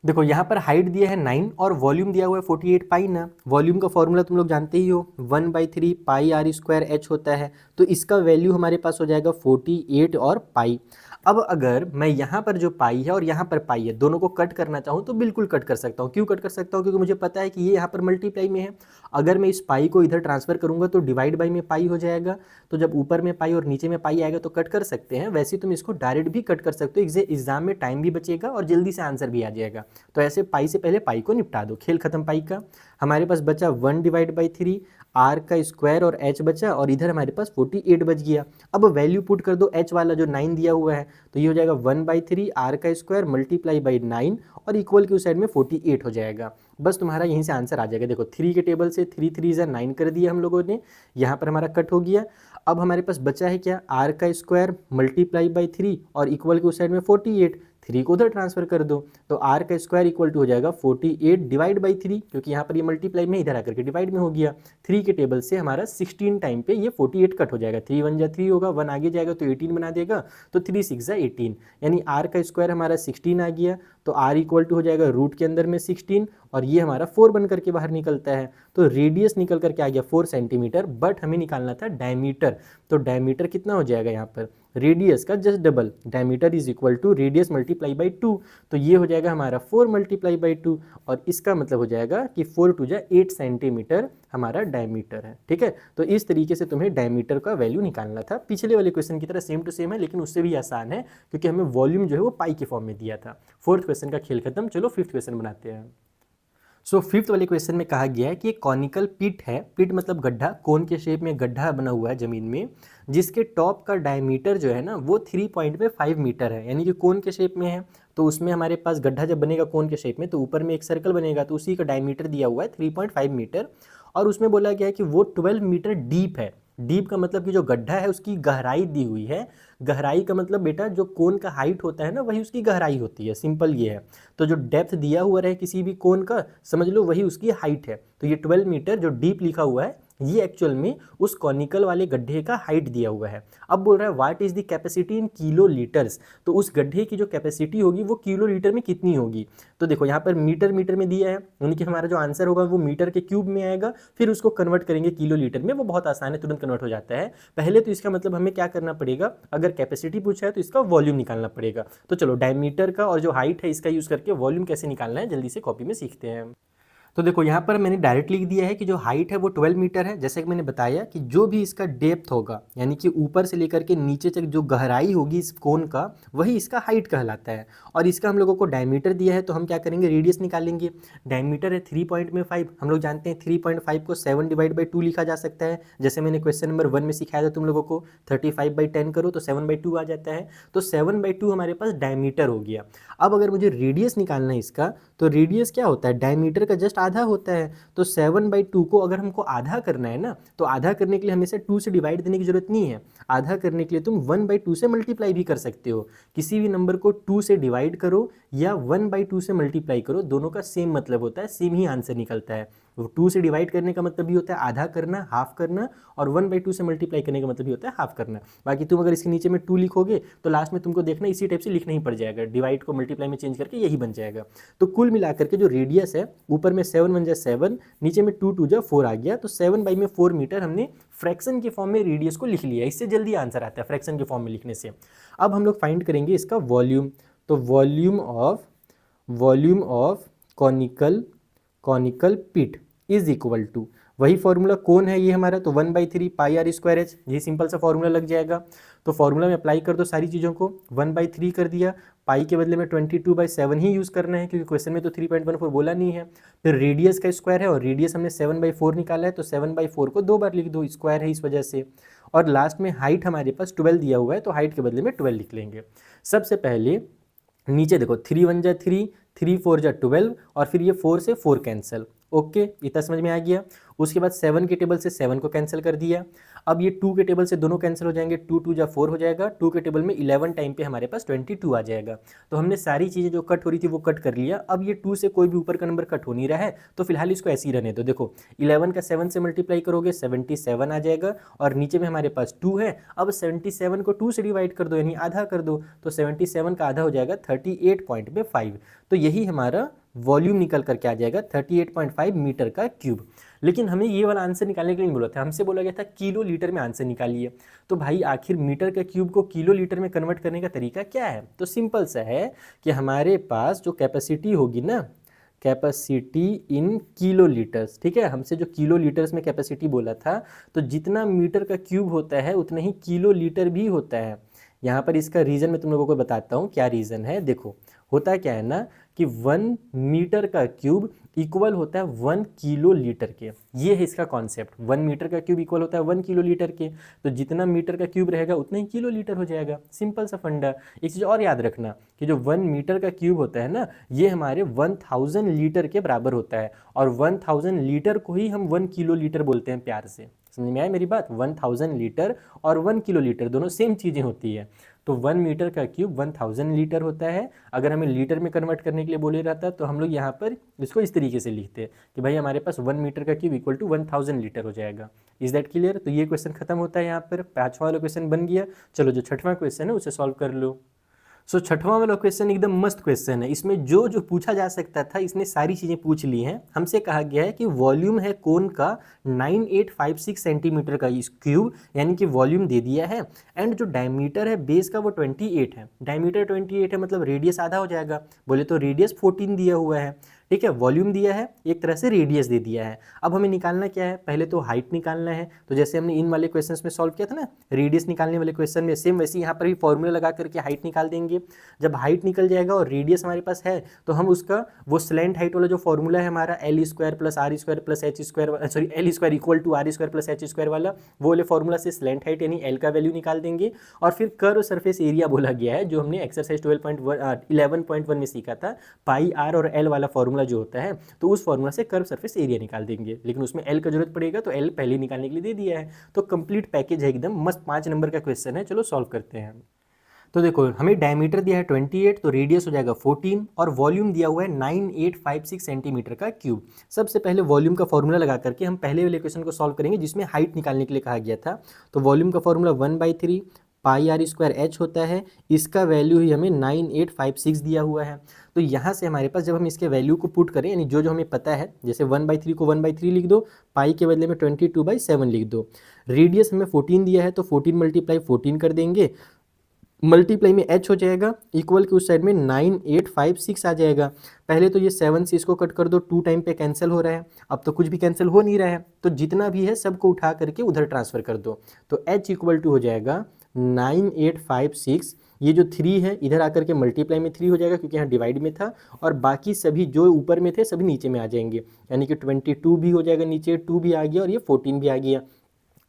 देखो यहाँ पर हाइट दिया है 9 और वॉल्यूम दिया हुआ है 48 पाई ना। वॉल्यूम का फॉर्मूला तुम लोग जानते ही हो, 1/3 पाई r स्क्वायर h होता है। तो इसका वैल्यू हमारे पास हो जाएगा 48 और पाई। अब अगर मैं यहाँ पर जो पाई है और यहाँ पर पाई है दोनों को कट करना चाहूँ तो बिल्कुल कट कर सकता हूँ। क्यों कट कर सकता हूँ? क्योंकि मुझे पता है कि ये यहाँ पर मल्टीप्लाई में है। अगर मैं इस पाई को इधर ट्रांसफर करूँगा तो डिवाइड बाई में पाई हो जाएगा। तो जब ऊपर में पाई और नीचे में पाई आएगा तो कट कर सकते हैं। वैसे तुम इसको डायरेक्ट भी कट कर सकते हो, एग्जाम में टाइम भी बचेगा और जल्दी से आंसर भी आ जाएगा। तो ऐसे पाई से पहले पाई को निपटा दो, खेल खत्म पाई का। हमारे पास बचा 1/3 r का स्क्वायर और h बचा, और इधर हमारे पास 48 बच गया। अब वैल्यू पुट कर दो h वाला जो 9 दिया हुआ है, तो ये हो जाएगा 1/3 r का स्क्वायर मल्टीप्लाई बाई 9 और इक्वल की उस साइड में 48 हो जाएगा। बस तुम्हारा यहीं से आंसर आ जाएगा। देखो 3 के टेबल से 3 3 जा 9 कर दिया हम लोगों ने, यहाँ पर हमारा कट हो गया। अब हमारे पास बचा है क्या? r का स्क्वायर मल्टीप्लाई बाई 3 और इक्वल के उस साइड में 48, 3 को उधर ट्रांसफर कर दो तो r का स्क्वायर इक्वल टू हो जाएगा 48 डिवाइड बाई 3, क्योंकि यहाँ पर ये मल्टीप्लाई में इधर आकर के डिवाइड में हो गया। 3 के टेबल से हमारा 16 टाइम पे ये 48 कट हो जाएगा। 3 1 जा 3 होगा, 1 आगे जाएगा तो 18 बना देगा, तो 3 6 जा 18, यानी r का स्क्वायर हमारा 16 आ गया। तो r इक्वल टू हो जाएगा रूट के अंदर में 16 और ये हमारा 4 बन करके बाहर निकलता है। तो रेडियस निकल करके आ गया 4 सेंटीमीटर, बट हमें निकालना था डायमीटर। तो डायमीटर कितना हो जाएगा यहाँ पर? रेडियस का just double, diameter is equal to radius multiply by 2। तो ये हो जाएगा हमारा 4 मल्टीप्लाई बाई 2, और इसका मतलब हो जाएगा कि 4 2 जा 8 सेंटीमीटर हमारा डायमीटर है। ठीक है, तो इस तरीके से तुम्हें डायमीटर का वैल्यू निकालना था। पिछले वाले क्वेश्चन की तरह सेम टू सेम है, लेकिन उससे भी आसान है क्योंकि हमें वॉल्यूम जो है वो पाई के फॉर्म में दिया था। फोर्थ क्वेश्चन का खेल खत्म। चलो फिफ्थ क्वेश्चन बनाते हैं। सो फिफ्थ वाले क्वेश्चन में कहा गया है कि एक कॉनिकल पिट है, पिट मतलब गड्ढा, कोन के शेप में गड्ढा बना हुआ है ज़मीन में, जिसके टॉप का डायमीटर जो है ना वो 3.5 मीटर है, यानी कि कोन के शेप में है। तो उसमें हमारे पास गड्ढा जब बनेगा कोन के शेप में तो ऊपर में एक सर्कल बनेगा, तो उसी का डायमीटर दिया हुआ है 3.5 मीटर। और उसमें बोला गया है कि वो 12 मीटर डीप है। डीप का मतलब कि जो गड्ढा है उसकी गहराई दी हुई है। गहराई का मतलब बेटा जो कोन का हाइट होता है ना वही उसकी गहराई होती है, सिंपल ये है। तो जो डेप्थ दिया हुआ रहे किसी भी कोन का, समझ लो वही उसकी हाइट है। तो ये 12 मीटर जो डीप लिखा हुआ है ये एक्चुअल में उस कॉनिकल वाले गड्ढे का हाइट दिया हुआ है। अब बोल रहा है what is the capacity in kilo litres, तो उस गड्ढे की जो कैपेसिटी होगी वो किलो लीटर में कितनी होगी। तो देखो यहाँ पर मीटर मीटर में दिया है, यानी कि हमारा जो आंसर होगा वो मीटर के क्यूब में आएगा, फिर उसको कन्वर्ट करेंगे किलो लीटर में, वो बहुत आसान है, तुरंत कन्वर्ट हो जाता है। पहले तो इसका मतलब हमें क्या करना पड़ेगा, अगर कैपेसिटी पूछा है तो इसका वॉल्यूम निकालना पड़ेगा। तो चलो डायमीटर का और जो हाइट है इसका यूज करके वॉल्यूम कैसे निकालना है जल्दी से कॉपी में सीखते हैं। तो देखो यहाँ पर मैंने डायरेक्ट लिख दिया है कि जो हाइट है वो 12 मीटर है। जैसे कि मैंने बताया कि जो भी इसका डेप्थ होगा, यानी कि ऊपर से लेकर के नीचे तक जो गहराई होगी इस कोन का, वही इसका हाइट कहलाता है। और इसका हम लोगों को डायमीटर दिया है तो हम क्या करेंगे, रेडियस निकालेंगे। डायमीटर है 3.5, हम लोग जानते हैं 3.5 को 7/2 लिखा जा सकता है। जैसे मैंने क्वेश्चन नंबर 1 में सिखाया था तुम लोगों को, 35/10 करो तो 7/2 आ जाता है। तो 7/2 हमारे पास डायमीटर हो गया। अब अगर मुझे रेडियस निकालना है इसका, तो रेडियस क्या होता है, डायमीटर का जस्ट आधा होता है। तो 7/2 को अगर हमको आधा करना है ना, तो आधा करने के लिए हमेशा 2 से डिवाइड देने की जरूरत नहीं है। आधा करने के लिए तुम 1/2 से मल्टीप्लाई भी कर सकते हो। किसी भी नंबर को 2 से डिवाइड करो या 1/2 से मल्टीप्लाई करो, दोनों का सेम मतलब होता है, सेम ही आंसर निकलता है। 2 से डिवाइड करने का मतलब भी होता है आधा करना, हाफ करना, और 1/2 से मल्टीप्लाई करने का मतलब भी होता है हाफ करना। बाकी तुम अगर इसके नीचे में 2 लिखोगे तो लास्ट में तुमको देखना इसी टाइप से लिखना ही पड़ जाएगा, डिवाइड को मल्टीप्लाई में चेंज करके यही बन जाएगा। तो कुल मिलाकर के जो रेडियस है, ऊपर में 7 1 जा 7, नीचे में 2 2 जा 4 आ गया, तो 7/4 मीटर हमने फ्रैक्शन के फॉर्म में रेडियस को लिख लिया। इससे जल्दी आंसर आता है फ्रैक्शन के फॉर्म में लिखने से। अब हम लोग फाइंड करेंगे इसका वॉल्यूम। तो volume of conical pit is equal to, वही फॉर्मूला कौन है ये हमारा, तो 1/3 पाई आर स्क्वायर एच, ये सिंपल सा फॉर्मूला लग जाएगा। तो फॉर्मूला में अप्लाई कर दो सारी चीज़ों को, 1/3 कर दिया, पाई के बदले में 22/7 ही यूज़ करना है क्योंकि क्वेश्चन में तो 3.14 बोला नहीं है। फिर रेडियस का स्क्वायर है और रेडियस हमने 7/4 निकाला है, तो 7/4 को 2 बार लिख दो, स्क्वायर है इस वजह से। और लास्ट में हाइट हमारे पास 12 दिया हुआ है, तो हाइट के बदले में 12 लिख लेंगे। सबसे पहले नीचे देखो 3 1 जा 3, 3 4 जा 12, और फिर ये 4 से 4 कैंसिल। ओके, इतना समझ में आ गया। उसके बाद 7 के टेबल से 7 को कैंसिल कर दिया। अब ये 2 के टेबल से दोनों कैंसिल हो जाएंगे, 2 2 जा 4 हो जाएगा, 2 के टेबल में 11 टाइम पे हमारे पास 22 आ जाएगा। तो हमने सारी चीज़ें जो कट हो रही थी वो कट कर लिया। अब ये 2 से कोई भी ऊपर का नंबर कट हो नहीं रहा है, तो फिलहाल इसको ऐसे ही रहने दो। देखो 11 का 7 से मल्टीप्लाई करोगे 77 आ जाएगा, और नीचे में हमारे पास 2 है। अब 77 को 2 से डिवाइड कर दो, यानी आधा कर दो, तो 77 का आधा हो जाएगा 38.5। तो यही हमारा वॉल्यूम निकल करके आ जाएगा 38.5 मीटर का क्यूब। लेकिन हमें ये वाला आंसर निकालने के लिए नहीं बोला था, हमसे बोला गया था किलो लीटर में आंसर निकालिए। तो भाई आखिर मीटर का क्यूब को किलो लीटर में कन्वर्ट करने का तरीका क्या है, तो सिंपल सा है कि हमारे पास जो कैपेसिटी होगी ना, कैपेसिटी इन किलो लीटर्स, ठीक है, हमसे जो किलो लीटर्स में कैपेसिटी बोला था, तो जितना मीटर का क्यूब होता है उतना ही किलो लीटर भी होता है। यहाँ पर इसका रीज़न मैं तुम लोगों को बताता हूँ क्या रीज़न है। देखो होता क्या है ना कि 1 मीटर का क्यूब इक्वल होता है 1 किलो लीटर के, ये है इसका कॉन्सेप्ट। 1 मीटर का क्यूब इक्वल होता है 1 किलो लीटर के, तो जितना मीटर का क्यूब रहेगा उतना ही किलो लीटर हो जाएगा, सिंपल सा फंडा। एक चीज़ और याद रखना कि जो 1 मीटर का क्यूब होता है ना, ये हमारे 1000 लीटर के बराबर होता है, और 1000 लीटर को ही हम 1 किलो लीटर बोलते हैं प्यार से। समझ में आया मेरी बात, 1000 लीटर और 1 किलो लीटर दोनों सेम चीज़ें होती है। तो 1 मीटर का क्यूब 1000 लीटर होता है। अगर हमें लीटर में कन्वर्ट करने के लिए बोले रहता तो हम लोग यहाँ पर इसको इस तरीके से लिखते कि भाई हमारे पास 1 मीटर का क्यूब इक्वल टू 1000 लीटर हो जाएगा। Is that clear. तो ये क्वेश्चन खत्म होता है, यहाँ पर 5वां वाला क्वेश्चन बन गया। चलो जो 6वां क्वेश्चन है उसे सॉल्व कर लो। सो 6वां वाला क्वेश्चन एकदम मस्त क्वेश्चन है। इसमें जो जो पूछा जा सकता था इसने सारी चीज़ें पूछ ली हैं। हमसे कहा गया है कि वॉल्यूम है कोन का 9856 सेंटीमीटर का इस क्यूब, यानी कि वॉल्यूम दे दिया है। एंड जो डायमीटर है बेस का वो 28 है। डायमीटर 28 है मतलब रेडियस आधा हो जाएगा, बोले तो रेडियस 14 दिया हुआ है, ठीक है, वॉल्यूम दिया है, एक तरह से रेडियस दे दिया है। अब हमें निकालना क्या है, पहले तो हाइट निकालना है। तो जैसे हमने इन वाले क्वेश्चंस में सॉल्व किया था ना, रेडियस निकालने वाले क्वेश्चन में, सेम वैसे यहाँ पर भी फॉर्मूला लगा करके हाइट निकाल देंगे। जब हाइट निकल जाएगा और रेडियस हमारे पास है, तो हम उसका वो स्लैंट हाइट वाला जो फॉर्मूला है हमारा L square plus R square plus H square, sorry L square equal to R square plus H square वाला, वो वाले फॉर्मूला से स्लैंट हाइट यानी L का वैल्यू निकाल देंगे। और फिर कर्व सरफेस एरिया बोला गया है, जो हमने एक्सरसाइज 11.1 में सीखा था, पाई आर और एल वाला फॉर्मूला जो होता है, तो उस फॉर्मूला से कर्व सरफेस एरिया निकाल देंगे। लेकिन उसमें एल का जरूरत पड़ेगा, तो एल पहले निकालने के लिए दे दिया है। तो कंप्लीट पैकेज है एकदम मस्त, 5 नंबर का क्वेश्चन है। चलो सॉल्व करते हैं। तो देखो हमें डायमीटर दिया है 28, तो रेडियस हो जाएगा 14 और वॉल्यूम दिया हुआ है 9856 सेंटीमीटर का क्यूब। सबसे पहले वॉल्यूम का फॉर्मूला लगा करके हम पहले वाले क्वेश्चन को सॉल्व करेंगे, जिसमें हाइट निकालने के लिए कहा गया था। तो वॉल्यूम का formula 1/3 pi r square h होता है। इसका वैल्यू ही हमें 9856 दिया हुआ है। तो यहाँ से हमारे पास जब हम इसके वैल्यू को पुट करें, यानी जो जो हमें पता है, जैसे 1/3 को 1/3 लिख दो, पाई के बदले में 22/7 लिख दो। रेडियस हमें 14 दिया है, तो 14 मल्टीप्लाई 14 कर देंगे, मल्टीप्लाई में h हो जाएगा, इक्वल के उस साइड में 9856 आ जाएगा। पहले तो ये 7 से इसको कट कर दो, 2 टाइम पे कैंसिल हो रहा है, अब तो कुछ भी कैंसिल हो नहीं रहा है, तो जितना भी है सबको उठा करके उधर ट्रांसफर कर दो। तो h इक्वल टू हो जाएगा 9856, ये जो 3 है इधर आकर के मल्टीप्लाई में 3 हो जाएगा, क्योंकि यहाँ डिवाइड में था, और बाकी सभी जो ऊपर में थे सभी नीचे में आ जाएंगे, यानी कि 22 भी हो जाएगा, नीचे 2 भी आ गया और ये 14 भी आ गया।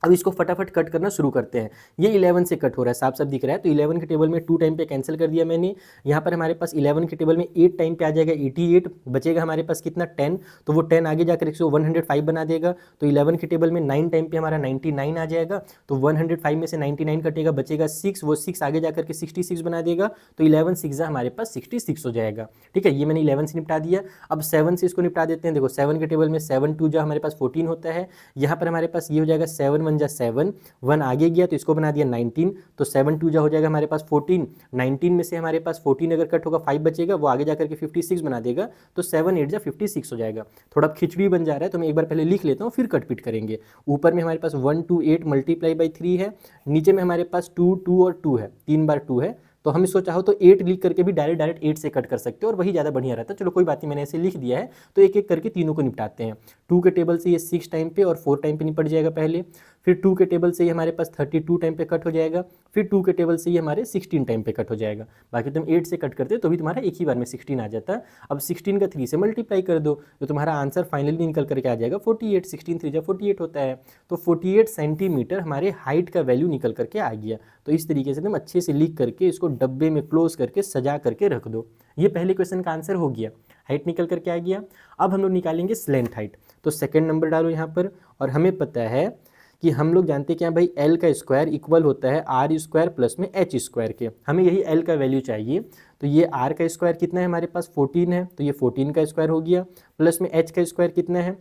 अब इसको फटाफट कट करना शुरू करते हैं। ये 11 से कट हो रहा है, साफ साफ दिख रहा है। तो 11 के टेबल में 2 टाइम पे कैंसिल कर दिया मैंने। यहाँ पर हमारे पास 11 के टेबल में 8 टाइम पे आ जाएगा 88, बचेगा हमारे पास कितना 10, तो वो 10 आगे जाकर 105 बना देगा। तो 11 के टेबल में 9 टाइम पे हमारा 99 आ जाएगा, तो 105 में से 99 कटेगा, बचेगा 6, वो 6 आगे जाकर के 66 बना देगा। तो 11 6 हमारे पास 66 हो जाएगा। ठीक है, ये मैंने 11 से निपटा दिया। अब 7 से इसको निपटा देते हैं। देखो 7 के टेबल में 7 2 हमारे पास 14 होता है। यहाँ पर हमारे पास ये हो जाएगा 7 1 7, 1 आगे गया तो इसको बना दिया 19, तो 7 2 हो जाएगा हमारे पास 14। 19 में से हमारे पास 14 अगर कट होगा 5 बचेगा, वो आगे जाकर के 56 बना देगा, तो 7 8 56 हो जाएगा। थोड़ा खिचड़ी बन जा रहा है, तो मैं एक बार पहले लिख लेता हूँ, फिर कट पिट करेंगे। ऊपर में हमारे पास 128 मल्टीप्लाई बाई 3 है, नीचे में हमारे पास 2 2 और 2 है, 3 बार 2 है। तो हम इसको चाहो तो 8 लिख करके भी डायरेक्ट 8 से कट कर सकते हो, और वही ज़्यादा बढ़िया रहता है। चलो कोई बात नहीं, मैंने ऐसे लिख दिया है। तो एक एक करके तीनों को निपटाते हैं। 2 के टेबल से ये 6 टाइम पे और 4 टाइम पे निपट जाएगा पहले। फिर 2 के टेबल से ये हमारे पास 32 टाइम पे कट हो जाएगा। फिर 2 के टेबल से ये हमारे 16 टाइम पे कट हो जाएगा। बाकी तुम 8 से कट करते तो भी तुम्हारा एक ही बार में 16 आ जाता। अब 16 का 3 से मल्टीप्लाई कर दो, तो तुम्हारा आंसर फाइनली निकल करके आ जाएगा 48। 16 3 48 होता है। तो 48 सेंटीमीटर हमारे हाइट का वैल्यू निकल करके आ गया। तो इस तरीके से तुम अच्छे से लिख करके इसको डब्बे में क्लोज करके सजा करके रख दो। ये पहले क्वेश्चन का आंसर हो गया, हाइट निकल करके आ गया। अब हम लोग निकालेंगे स्लेंथ हाइट। तो सेकंड नंबर डालो यहाँ पर, और हमें पता है कि हम लोग जानते हैं क्या भाई, एल का स्क्वायर इक्वल होता है आर स्क्वायर प्लस में एच स्क्वायर के। हमें यही एल का वैल्यू चाहिए। तो ये आर का स्क्वायर कितना है हमारे पास 14 है, तो ये 14 का स्क्वायर हो गया, प्लस में एच का स्क्वायर कितना है,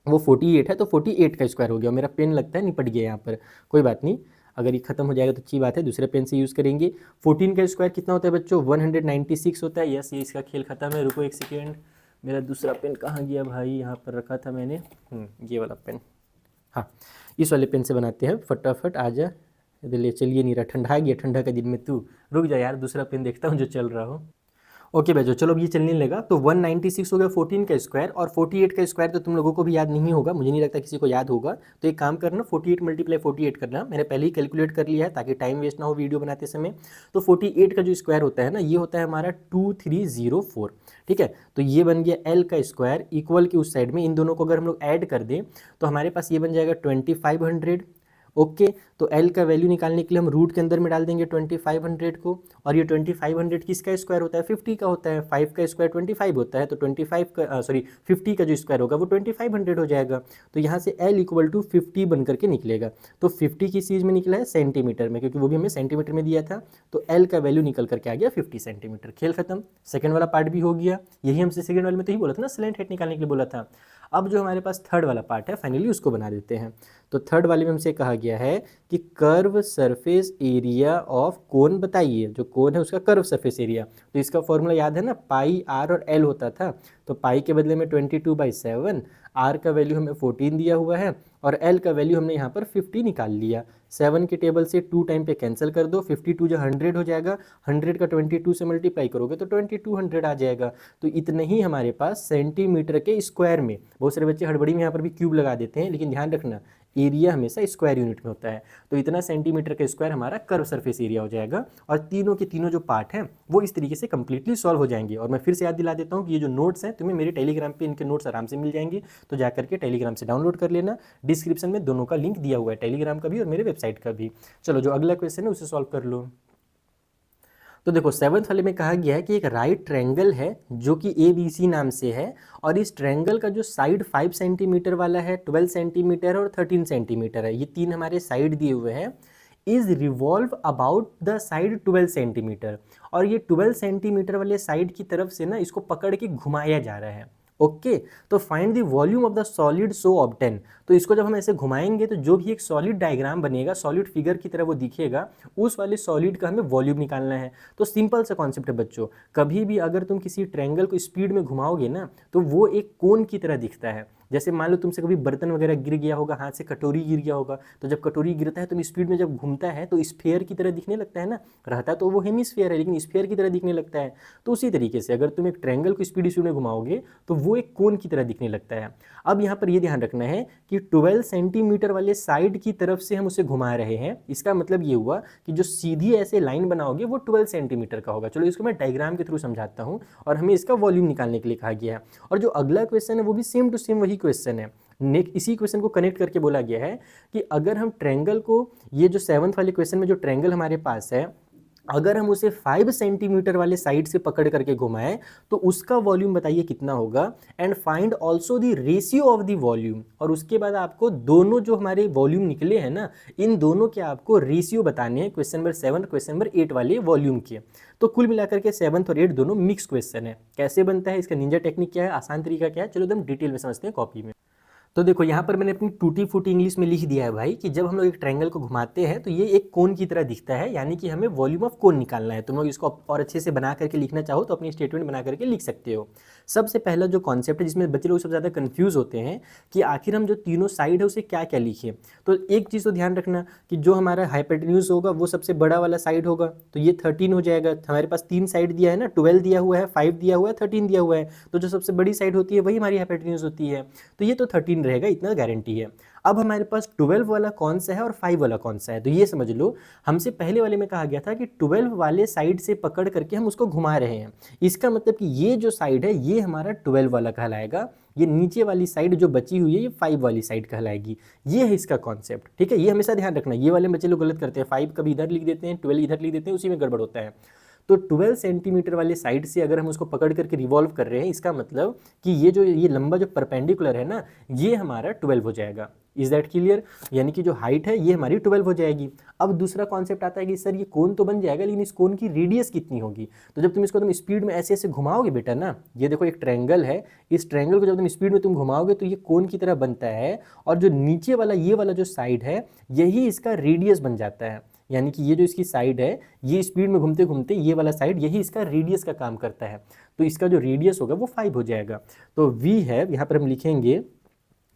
वो 48 है, तो 48 का स्क्वायर हो गया। मेरा पेन लगता है निपट गया यहाँ पर, कोई बात नहीं, अगर ये खत्म हो जाएगा तो अच्छी बात है, दूसरे पेन से यूज़ करेंगे। 14 का स्क्वायर कितना होता है बच्चों, 196 होता है। यस, ये इसका खेल खत्म है। रुको एक सेकेंड, मेरा दूसरा पेन कहाँ गया भाई, यहाँ पर रखा था मैंने, ये वाला पेन, हाँ इस वाले पेन से बनाते हैं। फटाफट आ जा, ले चलिए, नहीं रहा, ठंडा गया, ठंडा का दिन में तू रुक जा यार, दूसरा पेन देखता हूँ जो चल रहा हो। ओके बच्चों, चलो अब ये चलने लगा। तो 196 हो गया 14 का स्क्वायर, और 48 का स्क्वायर तो तुम लोगों को भी याद नहीं होगा, मुझे नहीं लगता किसी को याद होगा। तो एक काम करना, 48 मल्टीप्लाई 48 करना, मैंने पहले ही कैलकुलेट कर लिया है ताकि टाइम वेस्ट ना हो वीडियो बनाते समय। तो 48 का जो स्क्वायर होता है ना, ये होता है हमारा 2304। ठीक है, तो ये बन गया एल का स्क्वायर इक्वल के उस साइड में इन दोनों को अगर हम लोग ऐड कर दें तो हमारे पास ये बन जाएगा 2500। ओके, तो L का वैल्यू निकालने के लिए हम रूट के अंदर में डाल देंगे 2500 को, और ये 2500 किसका स्क्वायर होता है, 50 का होता है। 5 का स्क्वायर 25 होता है, तो 50 का जो स्क्वायर होगा वो 2500 हो जाएगा। तो यहाँ से L इक्वल टू 50 बन करके निकलेगा। तो 50 किस चीज़ में निकला है, सेंटीमीटर में, क्योंकि वो भी हमें सेंटीमीटर में दिया था। तो L का वैल्यू निकल करके आ गया 50 सेंटीमीटर। खेल खत्म, सेकंड वाला पार्ट भी हो गया। यही हमसे सेकंड वाले में तो ही बोला था ना, स्लेंट हाइट निकालने के लिए बोला था। अब जो हमारे पास थर्ड वाला पार्ट है, फाइनली उसको बना देते हैं। तो थर्ड वाले में हमसे कहा गया है कि curve surface area of cone बताइए, जो कोन है उसका कर्व सरफेस एरिया। तो इसका फॉर्मूला याद है ना, पाई आर और एल होता था। तो पाई के बदले में 22/7, आर का वैल्यू हमें 14 दिया हुआ है और एल का वैल्यू हमने यहाँ पर 50 निकाल लिया। 7 के टेबल से 2 टाइम पे कैंसिल कर दो, 52 जो 100 हो जाएगा, 100 का 22 से मल्टीप्लाई करोगे तो 2200 आ जाएगा। तो इतने ही हमारे पास सेंटीमीटर के स्क्वायर में, बहुत सारे बच्चे हड़बड़ी में यहाँ पर भी क्यूब लगा देते हैं, लेकिन ध्यान रखना एरिया हमेशा स्क्वायर यूनिट में होता है। तो इतना सेंटीमीटर का स्क्वायर हमारा कर्व सरफेस एरिया हो जाएगा और तीनों के तीनों जो पार्ट हैं वो इस तरीके से कंप्लीटली सॉल्व हो जाएंगे। और मैं फिर से याद दिला देता हूँ कि ये जो नोट्स हैं तुम्हें मेरे टेलीग्राम पे इनके नोट्स आराम से मिल जाएंगे, तो जाकर के टेलीग्राम से डाउनलोड कर लेना। डिस्क्रिप्शन में दोनों का लिंक दिया हुआ है, टेलीग्राम का भी और मेरे वेबसाइट का भी। चलो जो अगला क्वेश्चन है उसे सॉल्व कर लो। तो देखो 7th वाले में कहा गया है कि एक राइट ट्रायंगल है जो कि ABC नाम से है और इस ट्रायंगल का जो साइड 5 सेंटीमीटर वाला है, 12 सेंटीमीटर और 13 सेंटीमीटर है, ये तीन हमारे साइड दिए हुए हैं, is revolve about the side 12 centimetre. और ये 12 सेंटीमीटर वाले साइड की तरफ से ना इसको पकड़ के घुमाया जा रहा है। ओके तो find the volume of the solid so obtain. तो इसको जब हम ऐसे घुमाएंगे तो जो भी एक सॉलिड डायग्राम बनेगा, सॉलिड फिगर की तरह वो दिखेगा, उस वाले सॉलिड का हमें वॉल्यूम निकालना है। तो सिंपल सा कॉन्सेप्ट है बच्चों, कभी भी अगर तुम किसी ट्रायंगल को स्पीड में घुमाओगे ना तो वो एक कोन की तरह दिखता है। जैसे मान लो तुमसे कभी बर्तन वगैरह गिर गया होगा, हाथ से कटोरी गिर गया होगा, तो जब कटोरी गिरता है तो स्पीड में जब घूमता है तो स्फीयर की तरह दिखने लगता है ना, रहता तो वो हेमिस्फीयर है लेकिन स्फीयर की तरह दिखने लगता है। तो उसी तरीके से अगर तुम एक ट्रायंगल को स्पीड में घुमाओगे तो वो एक कोन की तरह दिखने लगता है। अब यहाँ पर ये ध्यान रखना है कि 12 सेंटीमीटर वाले साइड की तरफ से हम उसे घुमा रहे हैं, इसका मतलब ये हुआ कि जो सीधी ऐसे लाइन बनाओगे वो 12 सेंटीमीटर का होगा। चलो इसको मैं डायग्राम के थ्रू समझाता हूँ और हमें इसका वॉल्यूम निकालने के लिए कहा गया है। और जो अगला क्वेश्चन है वो भी सेम टू सेम वही क्वेश्चन है, इसी क्वेश्चन को कनेक्ट करके बोला गया है कि अगर हम ट्रायंगल को, ये जो 7th वाले क्वेश्चन में जो ट्रायंगल हमारे पास है, अगर हम उसे 5 सेंटीमीटर वाले साइड से पकड़ करके घुमाएं तो उसका वॉल्यूम बताइए कितना होगा। And find also the ratio of the volume. और उसके बाद आपको दोनों जो हमारे वॉल्यूम निकले हैं ना, इन दोनों के आपको रेशियो बताने हैं, क्वेश्चन नंबर 7 क्वेश्चन नंबर 8 वाले वॉल्यूम के। तो कुल मिलाकर के 7th और 8 दोनों मिक्स क्वेश्चन है। कैसे बनता है, इसका निंजा टेक्निक क्या है, आसान तरीका क्या है, चलो एकदम डिटेल में समझते हैं कॉपी में। तो देखो यहाँ पर मैंने अपनी टूटी फूटी इंग्लिश में लिख दिया है भाई कि जब हम लोग एक ट्रायंगल को घुमाते हैं तो ये एक कोन की तरह दिखता है, यानी कि हमें वॉल्यूम ऑफ कोन निकालना है। तुम लोग इसको और अच्छे से बना करके लिखना चाहो तो अपनी स्टेटमेंट बना करके लिख सकते हो। सबसे पहला जो कॉन्सेप्ट है जिसमें बच्चे लोग सबसे ज़्यादा कंफ्यूज होते हैं कि आखिर हम जो तीनों साइड है उसे क्या क्या लिखें। तो एक चीज़ तो ध्यान रखना कि जो हमारा हाइपोटेन्यूज होगा वो सबसे बड़ा वाला साइड होगा, तो ये 13 हो जाएगा। हमारे पास 3 साइड दिया है ना, 12 दिया हुआ है, 5 दिया हुआ है, 13 दिया हुआ है, तो जो सबसे बड़ी साइड होती है वही हमारी हाइपोटेन्यूज होती है, तो ये तो 13 रहेगा, इतना गारंटी है। अब हमारे पास 12 वाला कौन सा है और 5 वाला कौन सा है, तो ये समझ लो। हमसे पहले वाले में कहा गया था कि 12 वाले साइड से पकड़ करके हम उसको घुमा रहे हैं, इसका मतलब कि ये जो साइड है ये हमारा 12 वाला कहलाएगा, ये नीचे वाली साइड जो बची हुई है ये 5 वाली साइड कहलाएगी। ये है इसका कॉन्सेप्ट, ठीक है। ये हमेशा ध्यान रखना, ये वाले बच्चे लोग गलत करते हैं, 5 कभी इधर लिख देते हैं, 12 इधर लिख देते हैं, उसी में गड़बड़ होता है। तो 12 सेंटीमीटर वाले साइड से अगर हम उसको पकड़ करके रिवॉल्व कर रहे हैं, इसका मतलब कि ये लंबा जो परपेंडिकुलर है ना, ये हमारा 12 हो जाएगा। इज दैट क्लियर, यानी कि जो हाइट है ये हमारी 12 हो जाएगी। अब दूसरा कॉन्सेप्ट आता है कि सर ये कोन तो बन जाएगा लेकिन इस कोन की रेडियस कितनी होगी। तो जब तुम इसको तुम स्पीड में ऐसे ऐसे घुमाओगे बेटा ना, ये देखो एक ट्रायंगल है, इस ट्रायंगल को जब तुम स्पीड में तुम घुमाओगे तो ये कोन की तरह बनता है, और जो नीचे वाला ये वाला जो साइड है यही इसका रेडियस बन जाता है। यानी कि ये जो इसकी साइड है ये स्पीड में घूमते घूमते ये वाला साइड यही इसका रेडियस का काम करता है, तो इसका जो रेडियस होगा वो 5 हो जाएगा। तो वी है, यहाँ पर हम लिखेंगे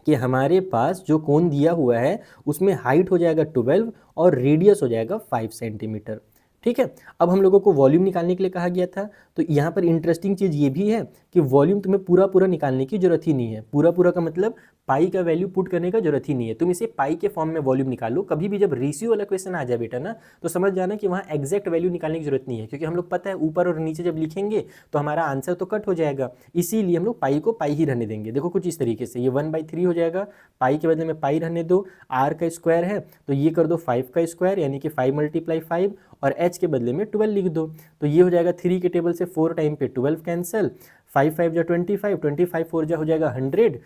कि हमारे पास जो कोन दिया हुआ है उसमें हाइट हो जाएगा 12 और रेडियस हो जाएगा 5 सेंटीमीटर, ठीक है। अब हम लोगों को वॉल्यूम निकालने के लिए कहा गया था, तो यहाँ पर इंटरेस्टिंग चीज़ ये भी है कि वॉल्यूम तुम्हें पूरा पूरा निकालने की जरूरत ही नहीं है। पूरा पूरा का मतलब पाई का वैल्यू पुट करने का जरूरत ही नहीं है, तुम इसे पाई के फॉर्म में वॉल्यूम निकालो। कभी भी जब रेशियो वाला क्वेश्चन आ जाए बेटा ना, तो समझ जाना कि वहाँ एग्जैक्ट वैल्यू निकालने की जरूरत नहीं है, क्योंकि हम लोग पता है ऊपर और नीचे जब लिखेंगे तो हमारा आंसर तो कट हो जाएगा, इसीलिए हम लोग पाई को पाई ही रहने देंगे। देखो कुछ इस तरीके से ये 1/3 हो जाएगा, पाई के बदले में पाई रहने दो, आर का स्क्वायर है तो ये कर दो 5 का स्क्वायर, यानी कि 5 × 5, और एच के बदले में 12 लिख दो, तो ये हो जाएगा 3 के टेबल से 4 टाइम पे 12 कैंसिल, 5 5 जा 25, 25 4 जा हो जाएगा 100,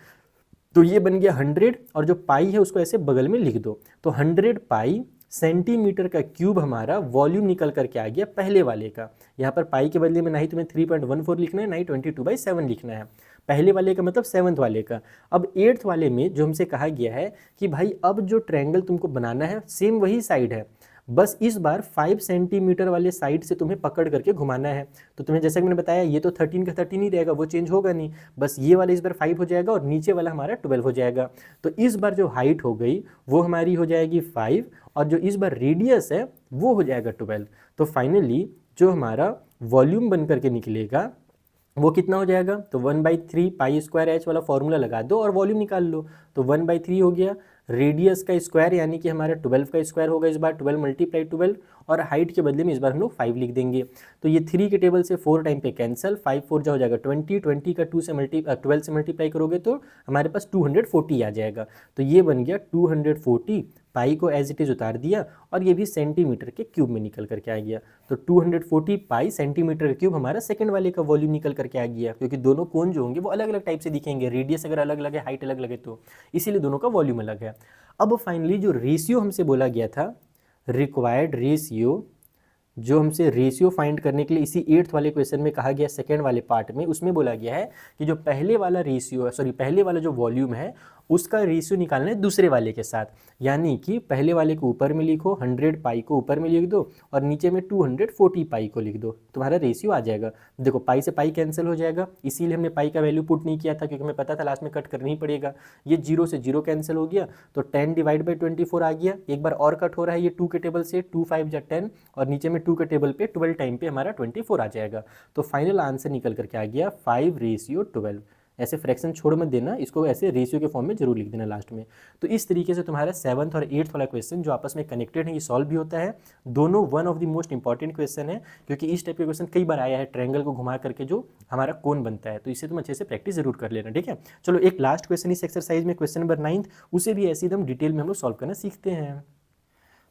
तो ये बन गया 100, और जो पाई है उसको ऐसे बगल में लिख दो, तो 100 पाई सेंटीमीटर का क्यूब हमारा वॉल्यूम निकल करके आ गया पहले वाले का। यहाँ पर पाई के बदले में ना ही तुम्हें 3.14 लिखना है, ना ही 22/7 लिखना है, पहले वाले का मतलब 7th वाले का। अब 8th वाले में जो हमसे कहा गया है कि भाई अब जो ट्रायंगल तुमको बनाना है सेम वही साइड है, बस इस बार 5 सेंटीमीटर वाले साइड से तुम्हें पकड़ करके घुमाना है। तो तुम्हें जैसा कि मैंने बताया ये तो 13 का 13 ही रहेगा, वो चेंज होगा नहीं, बस ये वाला इस बार 5 हो जाएगा और नीचे वाला हमारा 12 हो जाएगा। तो इस बार जो हाइट हो गई वो हमारी हो जाएगी 5 और जो इस बार रेडियस है वो हो जाएगा 12। तो फाइनली जो हमारा वॉल्यूम बन करके निकलेगा वो कितना हो जाएगा, तो 1/3 पाई स्क्वायर एच वाला फॉर्मूला लगा दो और वॉल्यूम निकाल लो। तो 1/3 हो गया, रेडियस का स्क्वायर यानी कि हमारा 12 का स्क्वायर होगा इस बार, 12 × 12, और हाइट के बदले में इस बार हम लोग 5 लिख देंगे। तो ये 3 के टेबल से 4 टाइम पे कैंसिल, 5 4 जा हो जाएगा 20, 20 का 12 से मल्टीप्लाई करोगे तो हमारे पास 240 आ जाएगा। तो ये बन गया 240, पाई को एज इट इज़ उतार दिया और ये भी सेंटीमीटर के क्यूब में निकल करके आ गया। तो 240 पाई सेंटीमीटर क्यूब हमारा सेकंड वाले का वॉल्यूम निकल करके आ गया, क्योंकि दोनों कोण जो होंगे वो अलग अलग टाइप से दिखेंगे, रेडियस अगर अलग अलग है, हाइट अलग अलग है, तो इसीलिए दोनों का वॉल्यूम अलग है। अब फाइनली जो रेशियो हमसे बोला गया था, रिक्वायर्ड रेशियो, जो हमसे रेशियो फाइंड करने के लिए इसी 8th वाले क्वेश्चन में कहा गया, सेकेंड वाले पार्ट में उसमें बोला गया है कि जो पहले वाला रेशियो है, सॉरी पहले वाला जो वॉल्यूम है उसका रेशियो निकालना है दूसरे वाले के साथ। यानी कि पहले वाले को ऊपर में लिखो, 100 पाई को ऊपर में लिख दो और नीचे में 240 पाई को लिख दो, तुम्हारा रेशियो आ जाएगा। देखो पाई से पाई कैंसिल हो जाएगा, इसीलिए हमने पाई का वैल्यू पुट नहीं किया था, क्योंकि हमें पता था लास्ट में कट करना ही पड़ेगा। ये 0 से 0 कैंसिल हो गया, तो 10/24 आ गया। एक बार और कट हो रहा है ये 2 के टेबल से, 2 5 जा 10 और नीचे में 2 के टेबल पे 12 टाइम पे हमारा 24 आ जाएगा। तो फाइनल आंसर निकल करके आ गया 5:12। ऐसे फ्रैक्शन छोड़ मत देना, इसको ऐसे रेशियो के फॉर्म में जरूर लिख देना लास्ट में। तो इस तरीके से तुम्हारा 7th और 8th वाला क्वेश्चन जो आपस में कनेक्टेड है ये सॉल्व भी होता है। दोनों one of the most important question है, क्योंकि इस टाइप के क्वेश्चन कई बार आया है, ट्रायंगल को घुमा करके जो हमारा कोण बनता है। तो इसे तुम अच्छे से प्रैक्टिस जरूर कर लेना, ठीक है। चलो एक लास्ट क्वेश्चन इस एक्सरसाइज में, क्वेश्चन नंबर 9, उसे भी ऐसे एकदम डिटेल में हम लोग सॉल्व करना सीखते हैं।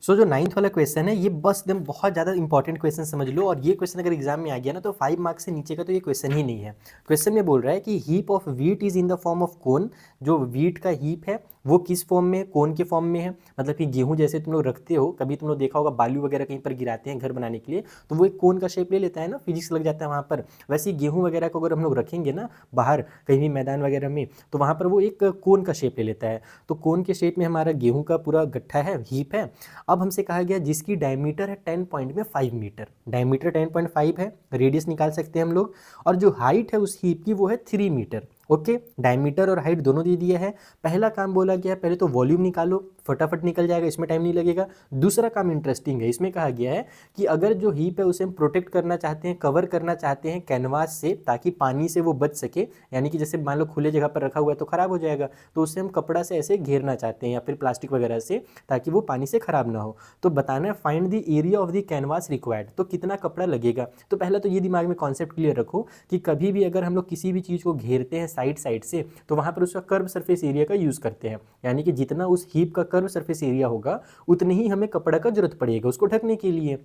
जो 9th वाला क्वेश्चन है ये बस एकदम बहुत ज़्यादा इंपॉर्टेंट क्वेश्चन समझ लो, और ये क्वेश्चन अगर एग्जाम में आ गया ना तो 5 मार्क्स से नीचे का तो ये क्वेश्चन ही नहीं है। क्वेश्चन में बोल रहा है कि heap of wheat is in the form of cone, जो व्हीट का हीप है वो किस फॉर्म में, कोन के फॉर्म में है। मतलब कि गेहूं जैसे तुम लोग रखते हो, कभी तुम लोग देखा होगा बालू वगैरह कहीं पर गिराते हैं घर बनाने के लिए, तो वो एक कोन का शेप ले लेता है ना, फिजिक्स लग जाता है वहाँ पर। वैसे ही गेहूँ वगैरह को अगर हम लोग रखेंगे ना बाहर कहीं भी मैदान वगैरह में, तो वहाँ पर वो एक कोन का शेप ले लेता है। तो कोन के शेप में हमारा गेहूँ का पूरा गट्ठा है, हीप है। अब हमसे कहा गया जिसकी डायमीटर है 10.5 मीटर, डायमीटर 10.5 है, रेडियस निकाल सकते हैं हम लोग, और जो हाइट है उस हीप की वो है 3 मीटर। ओके, डायमीटर और हाइट दोनों दे दिया है। पहला काम बोला गया है पहले तो वॉल्यूम निकालो, फटाफट निकल जाएगा, इसमें टाइम नहीं लगेगा। दूसरा काम इंटरेस्टिंग है, इसमें कहा गया है कि अगर जो हीप है उसे हम प्रोटेक्ट करना चाहते हैं, कवर करना चाहते हैं कैनवास से, ताकि पानी से वो बच सके, यानी कि जैसे मान लो खुले जगह पर रखा हुआ है तो खराब हो जाएगा, तो उसे हम कपड़ा से ऐसे घेरना चाहते हैं या फिर प्लास्टिक वगैरह से, ताकि वो पानी से खराब ना हो। तो बताना है find the area of the canvas required, तो कितना कपड़ा लगेगा। तो पहला तो ये दिमाग में कॉन्सेप्ट क्लियर रखो कि कभी भी अगर हम लोग किसी भी चीज़ को घेरते हैं साइड से, तो वहाँ पर उसका कर्व सरफेस एरिया का यूज़ करते हैं, यानी कि जितना उस हीप का कर्व सरफेस एरिया होगा उतनी ही हमें कपड़ा का जरूरत पड़ेगा उसको ढकने के लिए।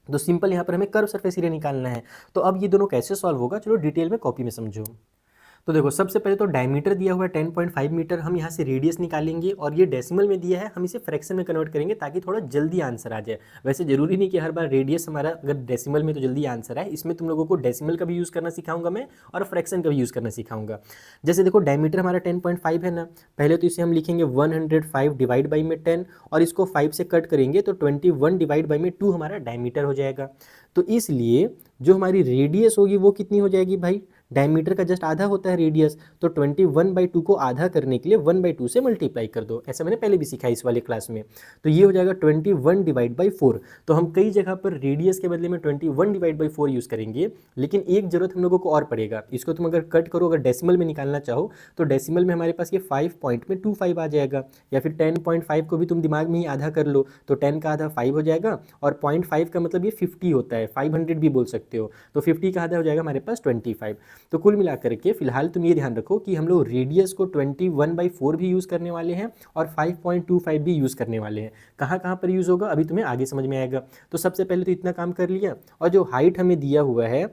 तो सिंपल यहाँ पर हमें कर्व सरफेस एरिया निकालना है। तो अब ये दोनों कैसे सॉल्व होगा, चलो डिटेल में कॉपी में समझो। तो देखो सबसे पहले तो डायमीटर दिया हुआ है 10.5 मीटर, हम यहाँ से रेडियस निकालेंगे, और ये डेसिमल में दिया है, हम इसे फ्रैक्शन में कन्वर्ट करेंगे ताकि थोड़ा जल्दी आंसर आ जाए। वैसे जरूरी नहीं कि हर बार रेडियस हमारा अगर डेसिमल में तो जल्दी आंसर आए, इसमें तुम लोगों को डेसिमल का भी यूज़ करना सिखाऊंगा मैं और फ्रैक्शन का भी यूज़ करना सिखाऊंगा। जैसे देखो डायमीटर हमारा 10.5 है ना, पहले तो इसे हम लिखेंगे 105 डिवाइड बाई में 10, और इसको 5 से कट करेंगे तो 21 डिवाइड बाई में 2 हमारा डायमीटर हो जाएगा। तो इसलिए जो हमारी रेडियस होगी वो कितनी हो जाएगी भाई, डायमीटर का जस्ट आधा होता है रेडियस, तो 21/2 को आधा करने के लिए 1/2 से मल्टीप्लाई कर दो, ऐसा मैंने पहले भी सिखाया इस वाले क्लास में। तो ये हो जाएगा 21 डिवाइड बाई 4। तो हम कई जगह पर रेडियस के बदले में 21 डिवाइड बाई 4 यूज़ करेंगे, लेकिन एक जरूरत हम लोगों को और पड़ेगा, इसको तुम अगर कट करो, अगर डेसिमल में निकालना चाहो तो डेसिमल में हमारे पास ये 5.25 आ जाएगा, या फिर 10.5 को भी तुम दिमाग में ही आधा कर लो, तो 10 का आधा 5 हो जाएगा, और 0.5 का मतलब ये 50 होता है, 500 भी बोल सकते हो, तो 50 का आधा हो जाएगा हमारे पास 25। तो कुल मिलाकर के फिलहाल तुम ये ध्यान रखो कि हम लोग रेडियस को 21/4 भी यूज़ करने वाले हैं और 5.25 भी यूज़ करने वाले हैं। कहाँ कहाँ पर यूज़ होगा अभी तुम्हें आगे समझ में आएगा। तो सबसे पहले तो इतना काम कर लिया, और जो हाइट हमें दिया हुआ है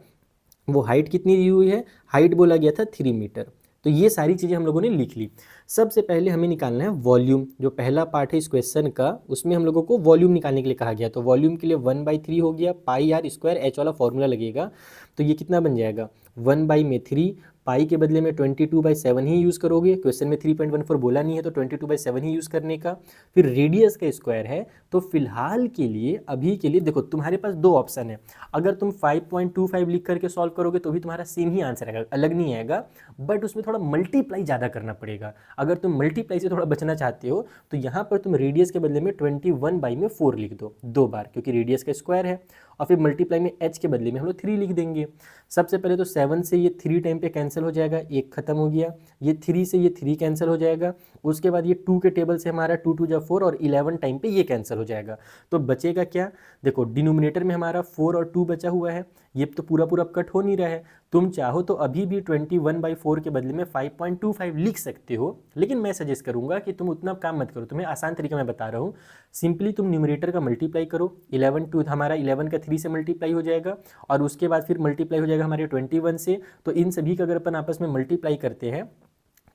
वो हाइट कितनी दी हुई है, हाइट बोला गया था 3 मीटर। तो ये सारी चीज़ें हम लोगों ने लिख ली। सबसे पहले हमें निकालना है वॉल्यूम, जो पहला पार्ट है इस क्वेश्चन का, उसमें हम लोगों को वॉल्यूम निकालने के लिए कहा गया। तो वॉल्यूम के लिए 1/3 हो गया, पाई r स्क्वायर h वाला फॉर्मूला लगेगा। तो ये कितना बन जाएगा, 1/3 पाई के बदले में 22/7 ही यूज़ करोगे, क्वेश्चन में 3.14 बोला नहीं है तो 22/7 ही यूज़ करने का। फिर रेडियस का स्क्वायर है, तो फिलहाल के लिए अभी के लिए देखो तुम्हारे पास दो ऑप्शन है। अगर तुम 5.25 लिख करके सॉल्व करोगे तो भी तुम्हारा सेम ही आंसर आएगा, अलग नहीं आएगा, बट उसमें थोड़ा मल्टीप्लाई ज़्यादा करना पड़ेगा। अगर तुम मल्टीप्लाई से थोड़ा बचना चाहते हो तो यहाँ पर तुम रेडियस के बदले में 21/4 लिख दो 2 बार, क्योंकि रेडियस का स्क्वायर है। और फिर मल्टीप्लाई में h के बदले में हम लोग 3 लिख देंगे। सबसे पहले तो 7 से ये 3 टाइम पे कैंसिल हो जाएगा, एक खत्म हो गया। ये 3 से ये 3 कैंसिल हो जाएगा। उसके बाद ये 2 के टेबल से हमारा 2 2 4 और 11 टाइम पे ये कैंसिल हो जाएगा। तो बचेगा क्या, देखो डिनोमिनेटर में हमारा 4 और 2 बचा हुआ है, ये तो पूरा पूरा कट हो नहीं रहा है। तुम चाहो तो अभी भी 21/4 के बदले में 5.25 लिख सकते हो, लेकिन मैं सजेस्ट करूंगा कि तुम उतना काम मत करो, तुम्हें आसान तरीका मैं बता रहा हूँ। सिंपली तुम न्यूमरेटर का मल्टीप्लाई करो, 11 टू हमारा 11 का 3 से मल्टीप्लाई हो जाएगा, और उसके बाद फिर मल्टीप्लाई हो जाएगा हमारे 21 से। तो इन सभी का अगर अपन आपस में मल्टीप्लाई करते हैं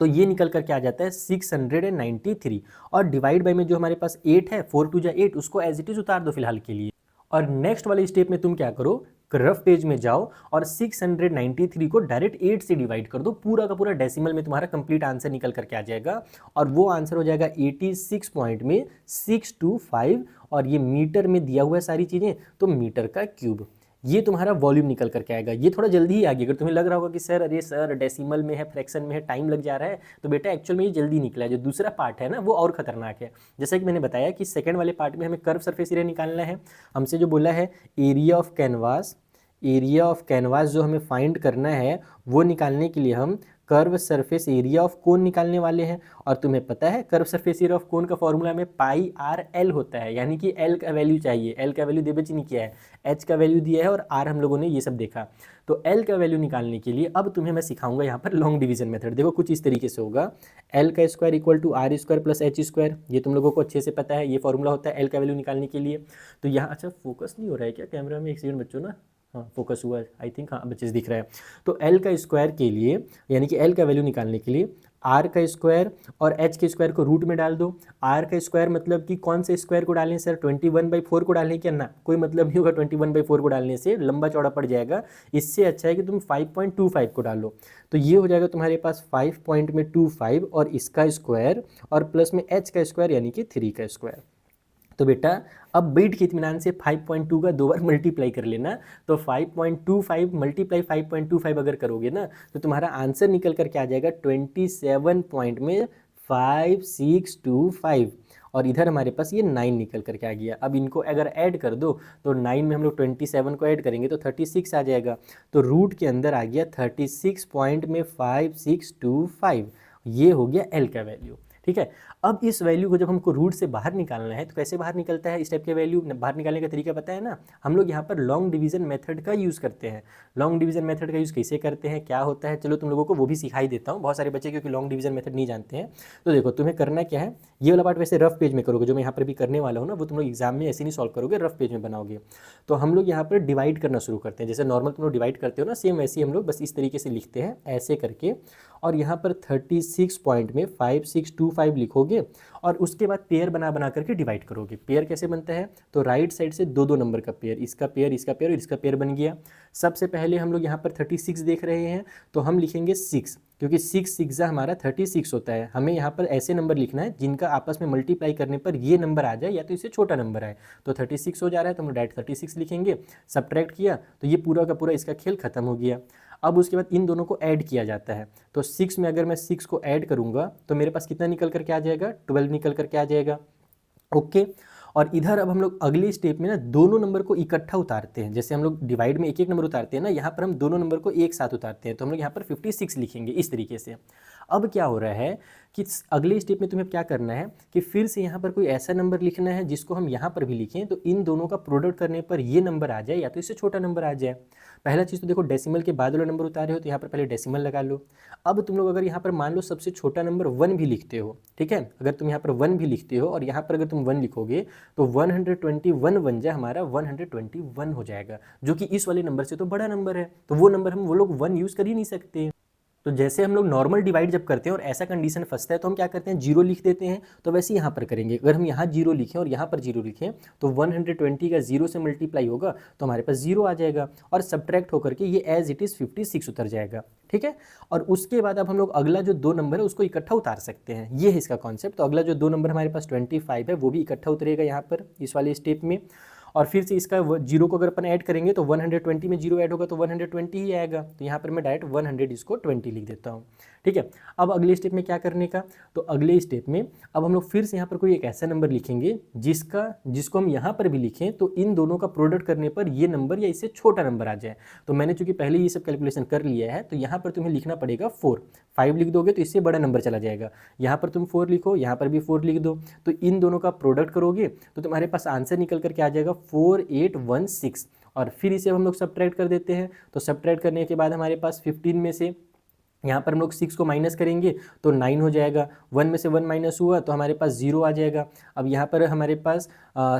तो ये निकल कर क्या आ जाता है 693। और डिवाइड बाई में जो हमारे पास 8 है, 4 2 8, उसको एज इट इज उतार दो फिलहाल के लिए। और नेक्स्ट वाले स्टेप में तुम क्या करो, रफ पेज में जाओ और 693 को डायरेक्ट 8 से डिवाइड कर दो, पूरा का पूरा डेसिमल में तुम्हारा कंप्लीट आंसर निकल करके आ जाएगा। और वो आंसर हो जाएगा 86 पॉइंट में 625, और ये मीटर में दिया हुआ है सारी चीज़ें, तो मीटर का क्यूब। ये तुम्हारा वॉल्यूम निकल करके आएगा। ये थोड़ा जल्दी ही आ गया। अगर तुम्हें लग रहा होगा कि सर अरे सर डेसिमल में है, फ्रैक्शन में है, टाइम लग जा रहा है, तो बेटा एक्चुअल में ये जल्दी निकला है। जो दूसरा पार्ट है ना वो और खतरनाक है। जैसा कि मैंने बताया कि सेकंड वाले पार्ट में हमें कर्व सरफेस एरिया निकालना है। हमसे जो बोला है area of canvas, area of canvas जो हमें फाइंड करना है, वो निकालने के लिए हम curve surface area of cone निकालने वाले हैं। और तुम्हें पता है curve surface area of cone का फॉर्मूला में पाई आर एल होता है, यानी कि एल का वैल्यू चाहिए। एल का वैल्यू देबच नहीं किया है, एच का वैल्यू दिया है और आर हम लोगों ने ये सब देखा। तो एल का वैल्यू निकालने के लिए अब तुम्हें मैं सिखाऊंगा यहाँ पर लॉन्ग डिवीजन मेथड। देखो कुछ इस तरीके से होगा, एल का square equal to r square plus h square. ये तुम लोगों को अच्छे से पता है, ये फॉर्मूला होता है एल का वैल्यू निकालने के लिए। तो यहाँ अच्छा फोकस नहीं हो रहा है क्या कैमरा में, एक सेकंड बच्चों ना, हाँ फोकस हुआ है आई थिंक, हाँ बच्चे से दिख रहा है। तो एल का स्क्वायर के लिए, यानी कि एल का वैल्यू निकालने के लिए आर का स्क्वायर और एच के स्क्वायर को रूट में डाल दो। आर का स्क्वायर मतलब कि कौन से स्क्वायर को डालें सर, 21/4 को डालें क्या, ना कोई मतलब नहीं होगा 21/4 को डालने से, लंबा चौड़ा पड़ जाएगा। इससे अच्छा है कि तुम 5.25 को डालो। तो ये हो जाएगा तुम्हारे पास 5.25 और इसका स्क्वायर और प्लस में एच का स्क्वायर यानी कि 3 का स्क्वायर। तो बेटा अब बैठ के इत्मीनान से 5.2 का 2 बार मल्टीप्लाई कर लेना। तो 5.25 मल्टीप्लाई 5.25 अगर करोगे ना तो तुम्हारा आंसर निकल कर क्या आ जाएगा 27 पॉइंट में 5625। और इधर हमारे पास ये 9 निकल कर के आ गया। अब इनको अगर ऐड कर दो तो 9 में हम लोग 27 को ऐड करेंगे तो 36 आ जाएगा। तो रूट के अंदर आ गया 36 पॉइंट में 5625। ये हो गया एल का वैल्यू। ठीक है, अब इस वैल्यू को जब हमको रूट से बाहर निकालना है तो कैसे बाहर निकलता है, इस टाइप के वैल्यू बाहर निकालने का तरीका पता है ना। हम लोग यहाँ पर लॉन्ग डिवीजन मेथड का यूज़ करते हैं। लॉन्ग डिवीजन मेथड का यूज़ कैसे करते हैं, क्या होता है, चलो तुम लोगों को वो भी सिखाई देता हूँ। बहुत सारे बच्चे क्योंकि लॉन्ग डिवीजन मेथड नहीं जानते हैं। तो देखो तुम्हें करना क्या है, ये वाला पार्ट वैसे रफ पेज में करोगे, जो मैं यहाँ पर भी करने वाला हूँ ना, वो तुम लोग एग्जाम में ऐसे नहीं सॉल्व करोगे, रफ पेज में बनाओगे। तो हम लोग यहाँ पर डिवाइड करना शुरू करते हैं, जैसे नॉर्मल तुम लोग डिवाइड करते हो ना, सेम वैसे ही हम लोग बस इस तरीके से लिखते हैं ऐसे करके। और यहाँ पर 36 पॉइंट में 5625 लिखोगे और उसके बाद पेयर बना बना करके डिवाइड करोगे। पेयर कैसे बनता है, तो राइट साइड से दो दो नंबर का पेयर, इसका पेयर, इसका पेयर और इसका पेयर बन गया। सबसे पहले हम लोग यहाँ पर 36 देख रहे हैं तो हम लिखेंगे 6, क्योंकि 6 6 हमारा 36 होता है। हमें यहाँ पर ऐसे नंबर लिखना है जिनका आपस में मल्टीप्लाई करने पर ये नंबर आ जाए या तो इससे छोटा नंबर आए। तो 36 हो जा रहा है तो हम डायरेक्ट 36 लिखेंगे। सब्ट्रैक्ट किया तो ये पूरा का पूरा इसका खेल खत्म हो गया। अब उसके बाद इन दोनों को ऐड किया जाता है। तो 6 में अगर मैं 6 को ऐड करूंगा तो मेरे पास कितना निकल करके आ जाएगा, 12 निकल करके आ जाएगा। ओके, और इधर अब हम लोग अगले स्टेप में ना दोनों नंबर को इकट्ठा उतारते हैं। जैसे हम लोग डिवाइड में एक एक नंबर उतारते हैं ना, यहाँ पर हम दोनों नंबर को एक साथ उतारते हैं। तो हम लोग यहाँ पर 56 लिखेंगे इस तरीके से। अब क्या हो रहा है कि अगले स्टेप में तुम्हें क्या करना है कि फिर से यहाँ पर कोई ऐसा नंबर लिखना है जिसको हम यहाँ पर भी लिखें तो इन दोनों का प्रोडक्ट करने पर ये नंबर आ जाए या तो इससे छोटा नंबर आ जाए। पहला चीज़ तो देखो डेसिमल के बाद वाला नंबर उतारे हो तो यहाँ पर पहले डेसिमल लगा लो। अब तुम लोग अगर यहाँ पर मान लो सबसे छोटा नंबर 1 भी लिखते हो, ठीक है, अगर तुम यहाँ पर 1 भी लिखते हो और यहाँ पर अगर तुम 1 लिखोगे तो 121 बन जाए हमारा 121 हो जाएगा, जो कि इस वाले नंबर से तो बड़ा नंबर है। तो वो नंबर हम वो लोग 1 यूज़ कर ही नहीं सकते। तो जैसे हम लोग नॉर्मल डिवाइड जब करते हैं और ऐसा कंडीशन फंसता है तो हम क्या करते हैं, जीरो लिख देते हैं। तो वैसे यहाँ पर करेंगे, अगर हम यहाँ जीरो लिखें और यहाँ पर जीरो लिखें तो 120 का जीरो से मल्टीप्लाई होगा तो हमारे पास जीरो आ जाएगा और सब्ट्रैक्ट होकर के ये एज इट इज़ 56 उतर जाएगा। ठीक है, और उसके बाद अब हम लोग अगला जो दो नंबर है उसको इकट्ठा उतार सकते हैं, ये है इसका कॉन्सेप्ट। तो अगला जो दो नंबर हमारे पास 25 है वो भी इकट्ठा उतरेगा यहाँ पर इस वाले स्टेप में, और फिर से इसका जीरो को अगर अपन ऐड करेंगे तो 120 में जीरो ऐड होगा तो 120 ही आएगा। तो यहाँ पर मैं डायरेक्ट 100 इसको 20 लिख देता हूँ। ठीक है, अब अगले स्टेप में क्या करने का, तो अगले स्टेप में अब हम लोग फिर से यहाँ पर कोई एक ऐसा नंबर लिखेंगे जिसको हम यहाँ पर भी लिखें तो इन दोनों का प्रोडक्ट करने पर ये नंबर या इससे छोटा नंबर आ जाए। तो मैंने चूंकि पहले ये सब कैलकुलेशन कर लिया है तो यहाँ पर तुम्हें लिखना पड़ेगा 4, 5 लिख दोगे तो इससे बड़ा नंबर चला जाएगा। यहाँ पर तुम 4 लिखो, यहाँ पर भी 4 लिख दो, तो इन दोनों का प्रोडक्ट करोगे तो तुम्हारे पास आंसर निकल करके आ जाएगा 4816। और फिर इसे हम लोग सब्ट्रैक्ट कर देते हैं। तो सब्ट्रैक्ट करने के बाद हमारे पास 15 में से यहाँ पर हम लोग 6 को माइनस करेंगे तो 9 हो जाएगा, 1 में से 1 माइनस हुआ तो हमारे पास 0 आ जाएगा। अब यहाँ पर हमारे पास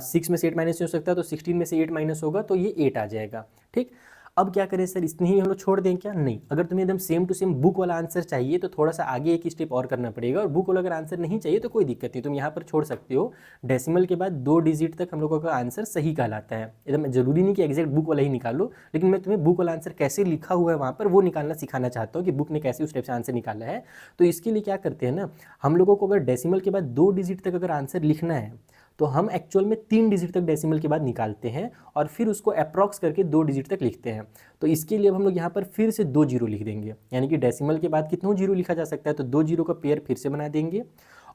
6 में से 8 माइनस नहीं हो सकता तो 16 में से 8 माइनस होगा तो ये 8 आ जाएगा। ठीक, अब क्या करें सर, इतनी ही हम लोग छोड़ दें क्या? नहीं, अगर तुम्हें एकदम सेम टू सेम बुक वाला आंसर चाहिए तो थोड़ा सा आगे एक स्टेप और करना पड़ेगा, और बुक वाला अगर आंसर नहीं चाहिए तो कोई दिक्कत नहीं, तुम यहाँ पर छोड़ सकते हो। डेसिमल के बाद 2 डिजिट तक हम लोगों का आंसर सही कहलाता है। एकदम जरूरी नहीं कि एग्जैक्ट बुक वाला ही निकालो, लेकिन मैं तुम्हें बुक वाला आंसर कैसे लिखा हुआ है वहाँ पर वो निकालना सिखाना चाहता हूँ कि बुक ने कैसे उस टाइप से आंसर निकाला है। तो इसके लिए क्या करते हैं ना, हम लोगों को अगर डेसिमल के बाद 2 डिजिट तक अगर आंसर लिखना है तो हम एक्चुअल में 3 डिजिट तक डेसिमल के बाद निकालते हैं और फिर उसको अप्रॉक्स करके 2 डिजिट तक लिखते हैं। तो इसके लिए अब हम लोग यहाँ पर फिर से 2 जीरो लिख देंगे, यानी कि डेसिमल के बाद कितनों जीरो लिखा जा सकता है, तो 2 जीरो का पेयर फिर से बना देंगे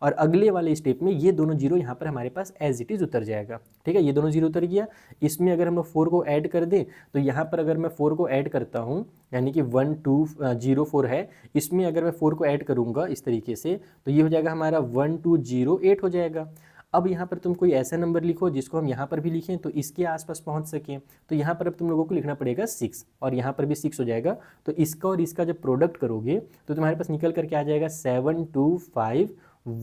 और अगले वाले स्टेप में ये दोनों जीरो यहाँ पर हमारे पास एज इट इज़ उतर जाएगा। ठीक है, ये दोनों जीरो उतर गया। इसमें अगर हम लोग 4 को ऐड कर दें तो यहाँ पर अगर मैं 4 को ऐड करता हूँ, यानी कि 1204 है, इसमें अगर मैं 4 को ऐड करूँगा इस तरीके से तो ये हो जाएगा हमारा 1208 हो जाएगा। अब यहाँ पर तुम कोई ऐसा नंबर लिखो जिसको हम यहाँ पर भी लिखें तो इसके आसपास पहुँच सकें। तो यहाँ पर अब तुम लोगों को लिखना पड़ेगा 6 और यहाँ पर भी 6 हो जाएगा। तो इसका और इसका जब प्रोडक्ट करोगे तो तुम्हारे पास निकल करके आ जाएगा 7 2 5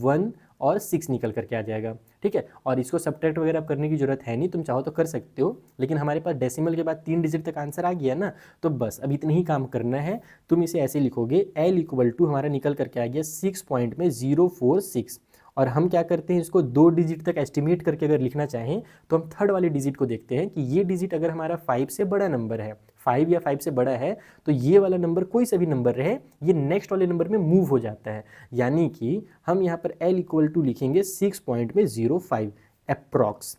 1 और 6 निकल करके आ जाएगा। ठीक है, और इसको सब्ट्रैक्ट वगैरह करने की जरूरत है नहीं, तुम चाहो तो कर सकते हो, लेकिन हमारे पास डेसिमल के बाद 3 डिजिट तक आंसर आ गया ना, तो बस अब इतना ही काम करना है। तुम इसे ऐसे लिखोगे L इक्वल टू हमारा निकल करके आ गया 6.046। और हम क्या करते हैं, इसको 2 डिजिट तक एस्टिमेट करके अगर लिखना चाहें तो हम थर्ड वाले डिजिट को देखते हैं कि ये डिजिट अगर हमारा 5 से बड़ा नंबर है, 5 या 5 से बड़ा है, तो ये वाला नंबर कोई सा भी नंबर रहे ये नेक्स्ट वाले नंबर में मूव हो जाता है। यानी कि हम यहाँ पर L इक्वल टू लिखेंगे 6.05 अप्रॉक्स,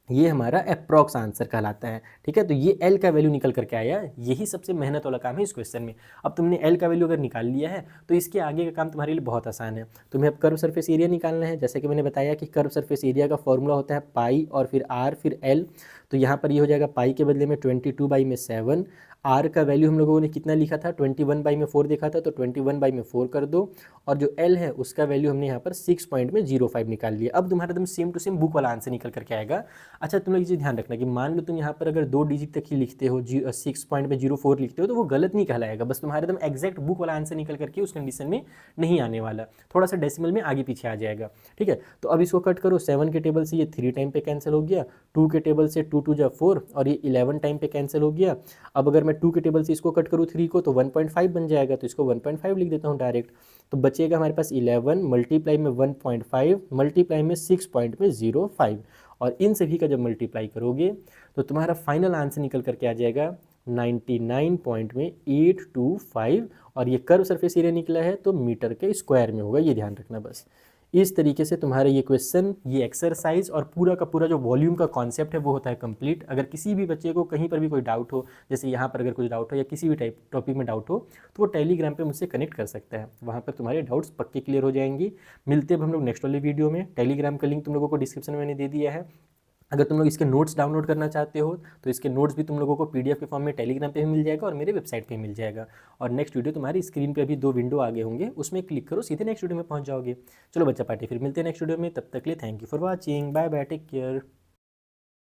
ये हमारा अप्रॉक्स आंसर कहलाता है। ठीक है, तो ये L का वैल्यू निकल करके आया, यही सबसे मेहनत वाला काम है इस क्वेश्चन में। अब तुमने L का वैल्यू अगर निकाल लिया है तो इसके आगे का काम तुम्हारे लिए बहुत आसान है। तुम्हें अब कर्व सरफेस एरिया निकालना है। जैसे कि मैंने बताया कि कर्व सरफेस एरिया का फॉर्मूला होता है पाई और फिर R फिर L। तो यहाँ पर ये हो जाएगा पाई के बदले में 22/7, आर का वैल्यू हम लोगों ने कितना लिखा था 21/4 देखा था, तो 21/4 कर दो, और जो एल है उसका वैल्यू हमने यहाँ पर 6.05 निकाल लिया। अब तुम्हारा एकदम सेम टू सेम बुक वाला आंसर निकल करके आएगा। अच्छा, तुम लोग ये चीज़ ध्यान रखना कि मान लो तुम यहाँ पर अगर 2 डिजिट तक ही लिखते हो 6.04 लिखते हो तो वो गलत नहीं कहलाएगा, बस तुम्हारा एकदम एग्जैक्ट बुक वाला आंसर निकल करके उस कंडीशन में नहीं आने वाला, थोड़ा सा डेसिमल में आगे पीछे आ जाएगा। ठीक है, तो अब इसको कट करो, 7 के टेबल से ये 3 टाइम पे कैंसिल हो गया, 2 के टेबल से 2 2 जा 4 और ये 11 टाइम पे कैंसिल हो गया। अब अगर मैं 2 के टेबल से इसको कट करूँ 3 को तो 1.5 बन जाएगा, तो इसको 1.5 लिख देता हूँ डायरेक्ट। तो बचेगा हमारे पास 11 मल्टीप्लाई में 1.5 मल्टीप्लाई में 6.05, और इन सभी का जब मल्टीप्लाई करोगे तो तुम्हारा फाइनल आंसर निकल करके आ जाएगा 99.825, और ये कर्व सरफेस एरिया निकला है तो मीटर के स्क्वायर में होगा, ये ध्यान रखना बस। इस तरीके से तुम्हारा ये क्वेश्चन, ये एक्सरसाइज और पूरा का पूरा जो वॉल्यूम का कॉन्सेप्ट है वो होता है कंप्लीट। अगर किसी भी बच्चे को कहीं पर भी कोई डाउट हो, जैसे यहाँ पर अगर कुछ डाउट हो या किसी भी टाइप टॉपिक में डाउट हो, तो वो टेलीग्राम पे मुझसे कनेक्ट कर सकता है, वहाँ पर तुम्हारे डाउट्स पक्के क्लियर हो जाएंगी। मिलते हैं हम लोग नेक्स्ट वाले वीडियो में। टेलीग्राम का लिंक तुम लोगों को डिस्क्रिप्शन में मैंने दे दिया है। अगर तुम लोग इसके नोट्स डाउनलोड करना चाहते हो तो इसके नोट्स भी तुम लोगों को पीडीएफ के फॉर्म में टेलीग्राम पे भी मिल जाएगा और मेरे वेबसाइट पे मिल जाएगा। और नेक्स्ट वीडियो तुम्हारी स्क्रीन पे अभी 2 विंडो आगे होंगे, उसमें क्लिक करो, सीधे नेक्स्ट वीडियो में पहुंच जाओगे। चलो बच्चा पार्टी, फिर मिलते हैं नेक्स्ट वीडियो में, तब तक के लिए thank you for watching, bye bye, take care.